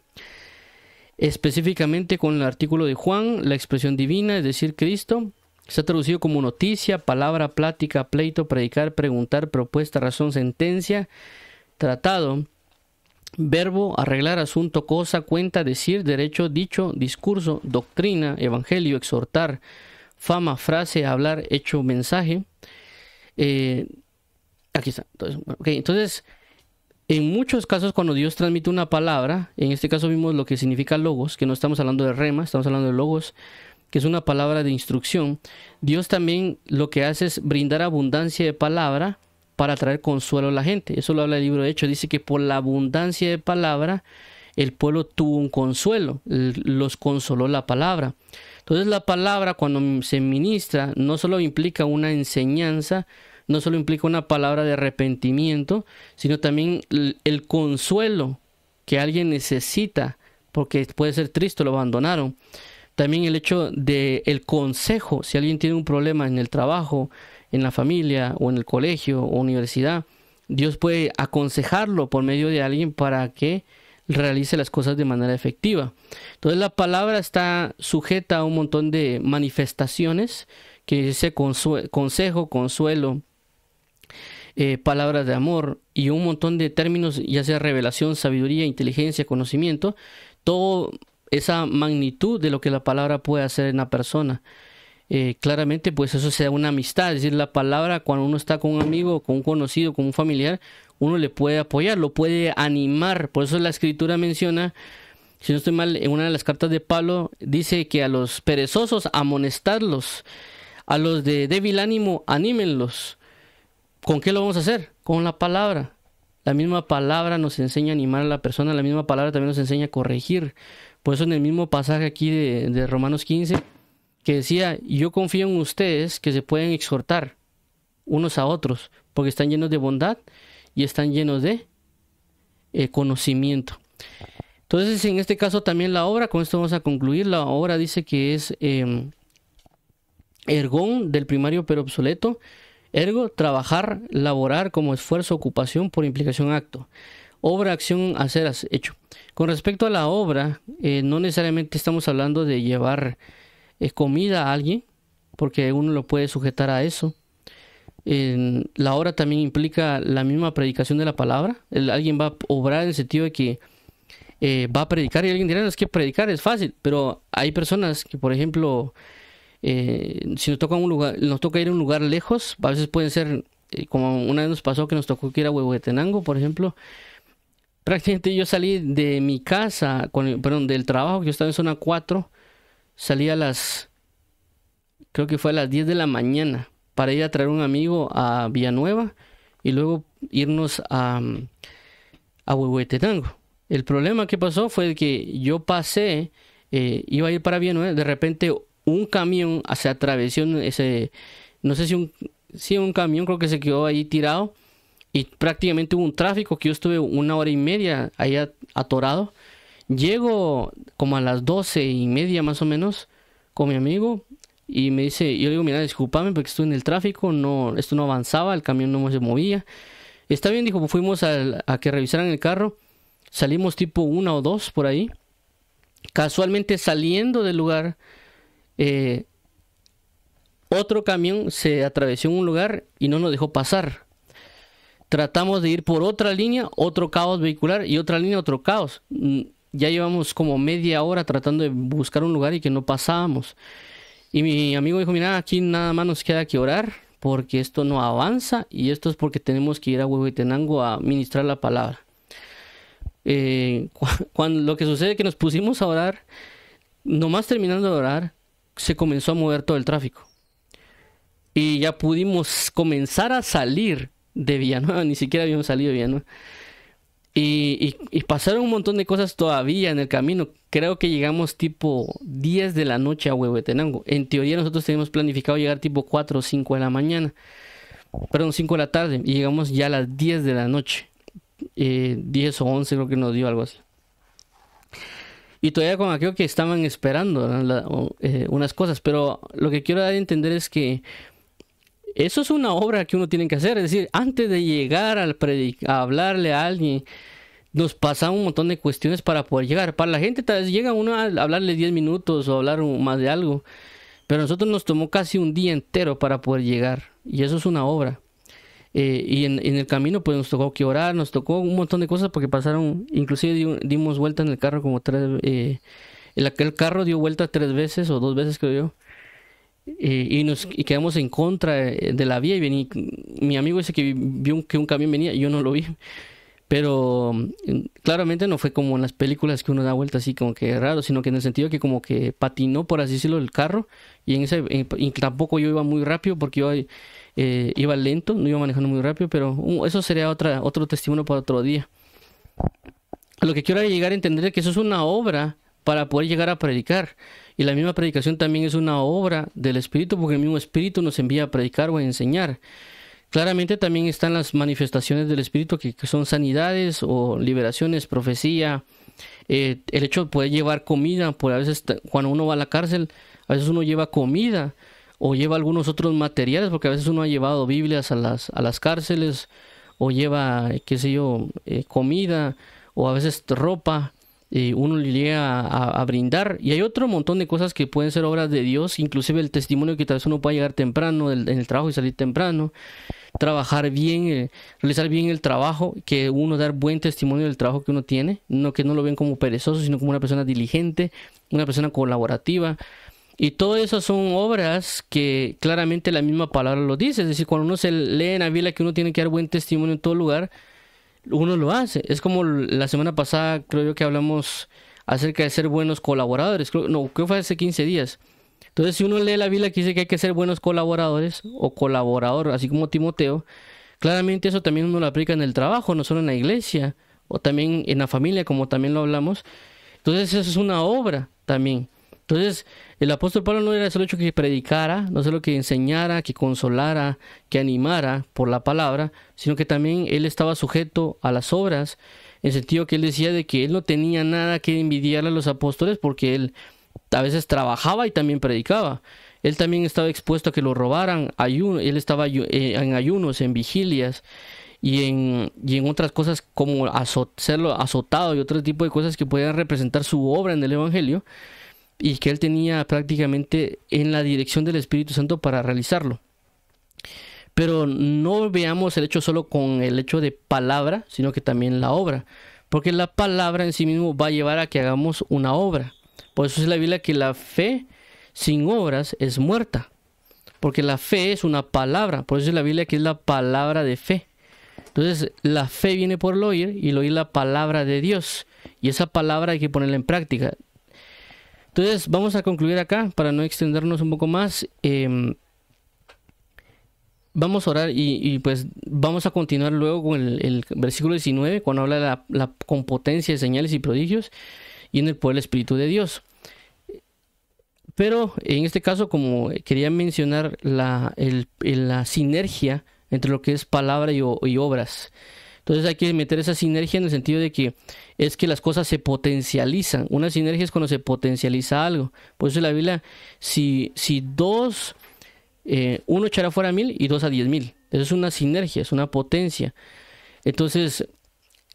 Específicamente con el artículo de Juan, la expresión divina, es decir, Cristo, Está traducido como noticia, palabra, plática, pleito, predicar, preguntar, propuesta, razón, sentencia, tratado, verbo, arreglar, asunto, cosa, cuenta, decir, derecho, dicho, discurso, doctrina, evangelio, exhortar, fama, frase, hablar, hecho, mensaje. Aquí está. Entonces, okay, entonces, en muchos casos cuando Dios transmite una palabra, en este caso vimos lo que significa logos, que no estamos hablando de rema, estamos hablando de logos, que es una palabra de instrucción. Dios también lo que hace es brindar abundancia de palabra para traer consuelo a la gente. Eso lo habla el libro de Hechos. Dice que por la abundancia de palabra, el pueblo tuvo un consuelo. Los consoló la palabra. Entonces la palabra cuando se ministra no solo implica una enseñanza, no solo implica una palabra de arrepentimiento, sino también el consuelo que alguien necesita, porque puede ser triste, lo abandonaron. También el hecho de el consejo, si alguien tiene un problema en el trabajo, en la familia o en el colegio o universidad, Dios puede aconsejarlo por medio de alguien para que realice las cosas de manera efectiva. Entonces la palabra está sujeta a un montón de manifestaciones, que dice consejo, consuelo, palabras de amor y un montón de términos, ya sea revelación, sabiduría, inteligencia, conocimiento, todo esa magnitud de lo que la palabra puede hacer en la persona. Claramente pues eso se da una amistad, es decir, la palabra cuando uno está con un amigo, con un conocido, con un familiar, uno le puede apoyar, lo puede animar. Por eso la escritura menciona, si no estoy mal, en una de las cartas de Pablo, dice que a los perezosos amonestadlos, a los de débil ánimo anímenlos. ¿Con qué lo vamos a hacer? Con la palabra. La misma palabra nos enseña a animar a la persona, la misma palabra también nos enseña a corregir. Por eso en el mismo pasaje aquí de Romanos 15, que decía, yo confío en ustedes que se pueden exhortar unos a otros, porque están llenos de bondad y están llenos de conocimiento. Entonces, en este caso también la obra, con esto vamos a concluir, la obra dice que es ergón del primario pero obsoleto. Ergo, trabajar, laborar como esfuerzo, ocupación, por implicación, acto. Obra, acción, hacer, hecho. Con respecto a la obra, no necesariamente estamos hablando de llevar comida a alguien, porque uno lo puede sujetar a eso. La obra también implica la misma predicación de la palabra. Alguien va a obrar en el sentido de que va a predicar, y alguien dirá, no, es que predicar es fácil, pero hay personas que, por ejemplo, si nos toca ir a un lugar lejos, a veces pueden ser, como una vez nos pasó que nos tocó ir a Huehuetenango, por ejemplo. Prácticamente yo salí de mi casa, del trabajo, que yo estaba en zona 4, salí creo que fue a las 10 de la mañana, para ir a traer un amigo a Villanueva y luego irnos a Huehuetenango. El problema que pasó fue que yo pasé, iba a ir para Villanueva, de repente un camión se atravesó, no sé si un camión, creo que se quedó ahí tirado, y prácticamente hubo un tráfico que yo estuve 1 hora y media ahí atorado. Llego como a las 12:30 más o menos con mi amigo y me dice, yo le digo, mira, discúlpame porque estoy en el tráfico, esto no avanzaba, el camión no se movía. Está bien, dijo, pues fuimos a que revisaran el carro, salimos tipo 1 o 2 por ahí. Casualmente saliendo del lugar, otro camión se atravesó en un lugar y no nos dejó pasar. Tratamos de ir por otra línea, otro caos vehicular, y otra línea, otro caos. Ya llevamos como media hora tratando de buscar un lugar y que no pasábamos. Y mi amigo dijo, mira, aquí nada más nos queda que orar, porque esto no avanza, y esto es porque tenemos que ir a Huehuetenango a ministrar la palabra. Cuando lo que sucede es que nos pusimos a orar, nomás terminando de orar, se comenzó a mover todo el tráfico. Y ya pudimos comenzar a salir de Villanueva, ni siquiera habíamos salido de Villanueva. Y pasaron un montón de cosas todavía en el camino. Creo que llegamos tipo 10 de la noche a Huehuetenango. En teoría nosotros teníamos planificado llegar tipo 4 o 5 de la mañana. Perdón, 5 de la tarde. Y llegamos ya a las 10 de la noche. 10 o 11 creo que nos dio, algo así. Y todavía con aquello que estaban esperando, ¿no? Unas cosas. Pero lo que quiero dar a entender es que eso es una obra que uno tiene que hacer. Es decir, antes de llegar a hablarle a alguien, nos pasan un montón de cuestiones para poder llegar. Para la gente tal vez llega uno a hablarle 10 minutos o hablar más de algo. Pero a nosotros nos tomó casi un día entero para poder llegar. Y eso es una obra. Y en el camino pues nos tocó que orar, nos tocó un montón de cosas porque pasaron, inclusive dimos vuelta en el carro como el carro dio vuelta 3 veces o 2 veces creo yo. Y quedamos en contra de la vía y mi amigo dice que vio que un camión venía y yo no lo vi. Pero claramente no fue como en las películas que uno da vuelta así como que raro, sino que en el sentido que como que patinó, por así decirlo, el carro. Y tampoco yo iba muy rápido porque yo iba lento, no iba manejando muy rápido, pero eso sería otro testimonio para otro día. Lo que quiero llegar a entender es que eso es una obra para poder llegar a predicar. Y la misma predicación también es una obra del Espíritu, porque el mismo Espíritu nos envía a predicar o a enseñar. Claramente también están las manifestaciones del Espíritu que son sanidades o liberaciones, profecía, el hecho de poder llevar comida, por a veces cuando uno va a la cárcel, a veces uno lleva comida o lleva algunos otros materiales, porque a veces uno ha llevado Biblias a las cárceles o lleva, qué sé yo, comida o a veces ropa. Uno le llega a brindar, y hay otro montón de cosas que pueden ser obras de Dios, inclusive el testimonio que tal vez uno pueda llegar temprano en el trabajo y salir temprano, trabajar bien, realizar bien el trabajo, que uno dar buen testimonio del trabajo que uno tiene, no que no lo ven como perezoso, sino como una persona diligente, una persona colaborativa. Y todo eso son obras que claramente la misma palabra lo dice. Es decir, cuando uno se lee en la Biblia que uno tiene que dar buen testimonio en todo lugar, uno lo hace. Es como la semana pasada creo yo que hablamos acerca de ser buenos colaboradores. Creo que fue hace 15 días. Entonces si uno lee la Biblia que dice que hay que ser buenos colaboradores o colaborador, así como Timoteo, claramente eso también uno lo aplica en el trabajo, no solo en la iglesia, o también en la familia, como también lo hablamos. Entonces eso es una obra también. Entonces el apóstol Pablo no era solo hecho que predicara, no solo que enseñara, que consolara, que animara por la palabra, sino que también él estaba sujeto a las obras, en el sentido que él decía de que él no tenía nada que envidiarle a los apóstoles porque él a veces trabajaba y también predicaba. Él también estaba expuesto a que lo robaran, él estaba en ayunos, en vigilias y en otras cosas como serlo azotado y otro tipo de cosas que podían representar su obra en el Evangelio, y que él tenía prácticamente en la dirección del Espíritu Santo para realizarlo. Pero no veamos el hecho solo con el hecho de palabra, sino que también la obra, porque la palabra en sí mismo va a llevar a que hagamos una obra. Por eso es la Biblia que la fe sin obras es muerta, porque la fe es una palabra. Por eso es la Biblia que es la palabra de fe. Entonces la fe viene por el oír, y el oír la palabra de Dios, y esa palabra hay que ponerla en práctica. Entonces vamos a concluir acá para no extendernos un poco más. Vamos a orar y pues vamos a continuar luego con el versículo 19, cuando habla de la con potencia de señales y prodigios y en el poder del Espíritu de Dios. Pero en este caso, como quería mencionar la sinergia entre lo que es palabra y obras. Entonces hay que meter esa sinergia en el sentido de que es que las cosas se potencializan. Una sinergia es cuando se potencializa algo. Por eso en la Biblia, si uno echará fuera 1000 y 2 a 10,000. Eso es una sinergia, es una potencia. Entonces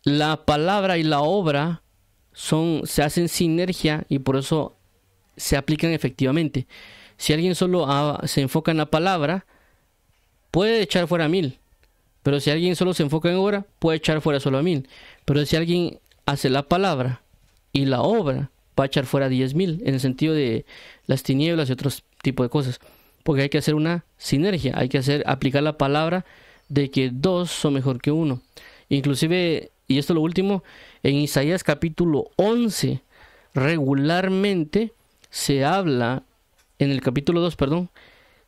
la palabra y la obra se hacen sinergia y por eso se aplican efectivamente. Si alguien solo se enfoca en la palabra, puede echar fuera 1000. Pero si alguien solo se enfoca en obra, puede echar fuera solo a 1000. Pero si alguien hace la palabra y la obra, va a echar fuera 10,000, en el sentido de las tinieblas y otros tipos de cosas. Porque hay que hacer una sinergia, hay que aplicar la palabra de que 2 son mejor que 1. Inclusive, y esto es lo último, en Isaías capítulo 11, regularmente se habla, en el capítulo 2, perdón,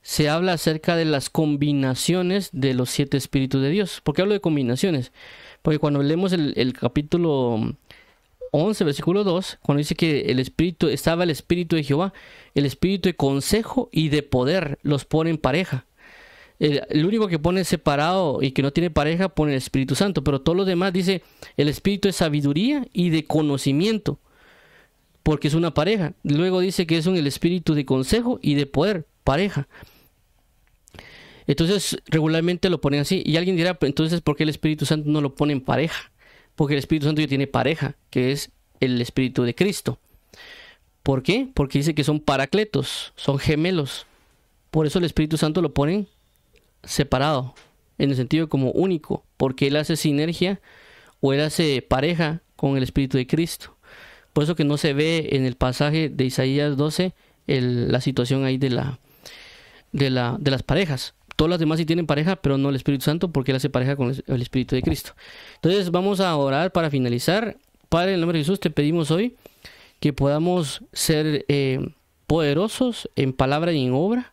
se habla acerca de las combinaciones de los 7 espíritus de Dios. ¿Por qué hablo de combinaciones? Porque cuando leemos el capítulo 11, versículo 2, cuando dice que estaba el espíritu de Jehová, el espíritu de consejo y de poder, los pone en pareja. El único que pone separado y que no tiene pareja pone el Espíritu Santo, pero todo lo demás dice el espíritu de sabiduría y de conocimiento, porque es una pareja. Luego dice que es el espíritu de consejo y de poder, pareja. Entonces regularmente lo ponen así, y alguien dirá, entonces ¿por qué el Espíritu Santo no lo pone en pareja? Porque el Espíritu Santo ya tiene pareja, que es el Espíritu de Cristo. ¿Por qué? Porque dice que son paracletos, son gemelos. Por eso el Espíritu Santo lo ponen separado, en el sentido como único, porque Él hace sinergia o Él hace pareja con el Espíritu de Cristo. Por eso que no se ve en el pasaje de Isaías 12 la situación ahí de las parejas. Todas las demás sí tienen pareja, pero no el Espíritu Santo, porque Él hace pareja con el Espíritu de Cristo. Entonces vamos a orar para finalizar. Padre, en el nombre de Jesús te pedimos hoy que podamos ser poderosos en palabra y en obra.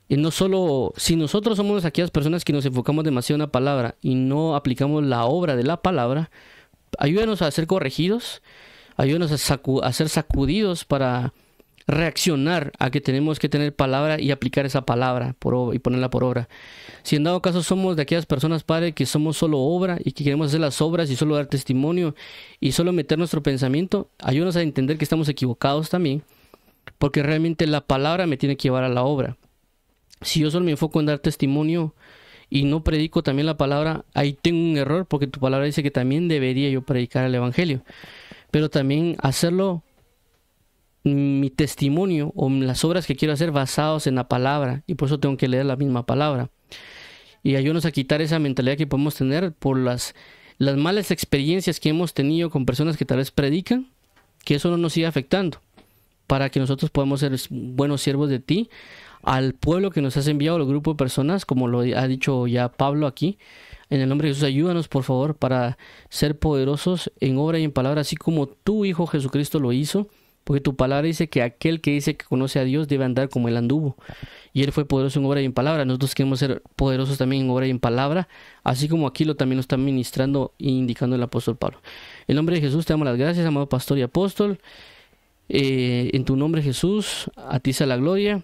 Y no solo, si nosotros somos aquellas personas que nos enfocamos demasiado en la palabra y no aplicamos la obra de la palabra, ayúdanos a ser corregidos, ayúdanos a ser sacudidos para reaccionar a que tenemos que tener palabra y aplicar esa palabra y ponerla por obra. Si en dado caso somos de aquellas personas, Padre, que somos solo obra y que queremos hacer las obras y solo dar testimonio y solo meter nuestro pensamiento, ayúdanos a entender que estamos equivocados también, porque realmente la palabra me tiene que llevar a la obra. Si yo solo me enfoco en dar testimonio y no predico también la palabra, ahí tengo un error, porque tu palabra dice que también debería yo predicar el evangelio, pero también hacerlo mi testimonio o las obras que quiero hacer basados en la palabra, y por eso tengo que leer la misma palabra. Y ayúdanos a quitar esa mentalidad que podemos tener por las malas experiencias que hemos tenido con personas que tal vez predican, que eso no nos siga afectando, para que nosotros podamos ser buenos siervos de ti al pueblo que nos has enviado, al grupo de personas, como lo ha dicho ya Pablo aquí. En el nombre de Jesús, ayúdanos por favor para ser poderosos en obra y en palabra, así como tu Hijo Jesucristo lo hizo, porque tu palabra dice que aquel que dice que conoce a Dios debe andar como Él anduvo, y Él fue poderoso en obra y en palabra. Nosotros queremos ser poderosos también en obra y en palabra, así como aquí también lo está ministrando e indicando el apóstol Pablo. En nombre de Jesús te damos las gracias, amado pastor y apóstol. En tu nombre, Jesús, a ti sea la gloria,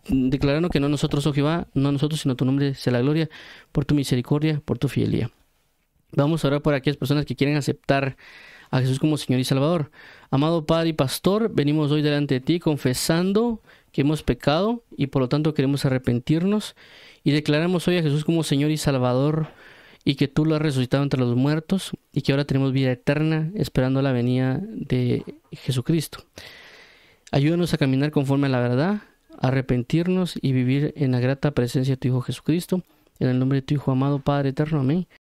declarando que no nosotros, oh Jehová, no nosotros, sino tu nombre sea la gloria, por tu misericordia, por tu fidelidad. Vamos a orar por aquellas personas que quieren aceptar a Jesús como Señor y Salvador. Amado Padre y Pastor, venimos hoy delante de ti confesando que hemos pecado y por lo tanto queremos arrepentirnos, y declaramos hoy a Jesús como Señor y Salvador, y que tú lo has resucitado entre los muertos y que ahora tenemos vida eterna esperando la venida de Jesucristo. Ayúdanos a caminar conforme a la verdad, a arrepentirnos y vivir en la grata presencia de tu Hijo Jesucristo. En el nombre de tu Hijo amado, Padre eterno. Amén.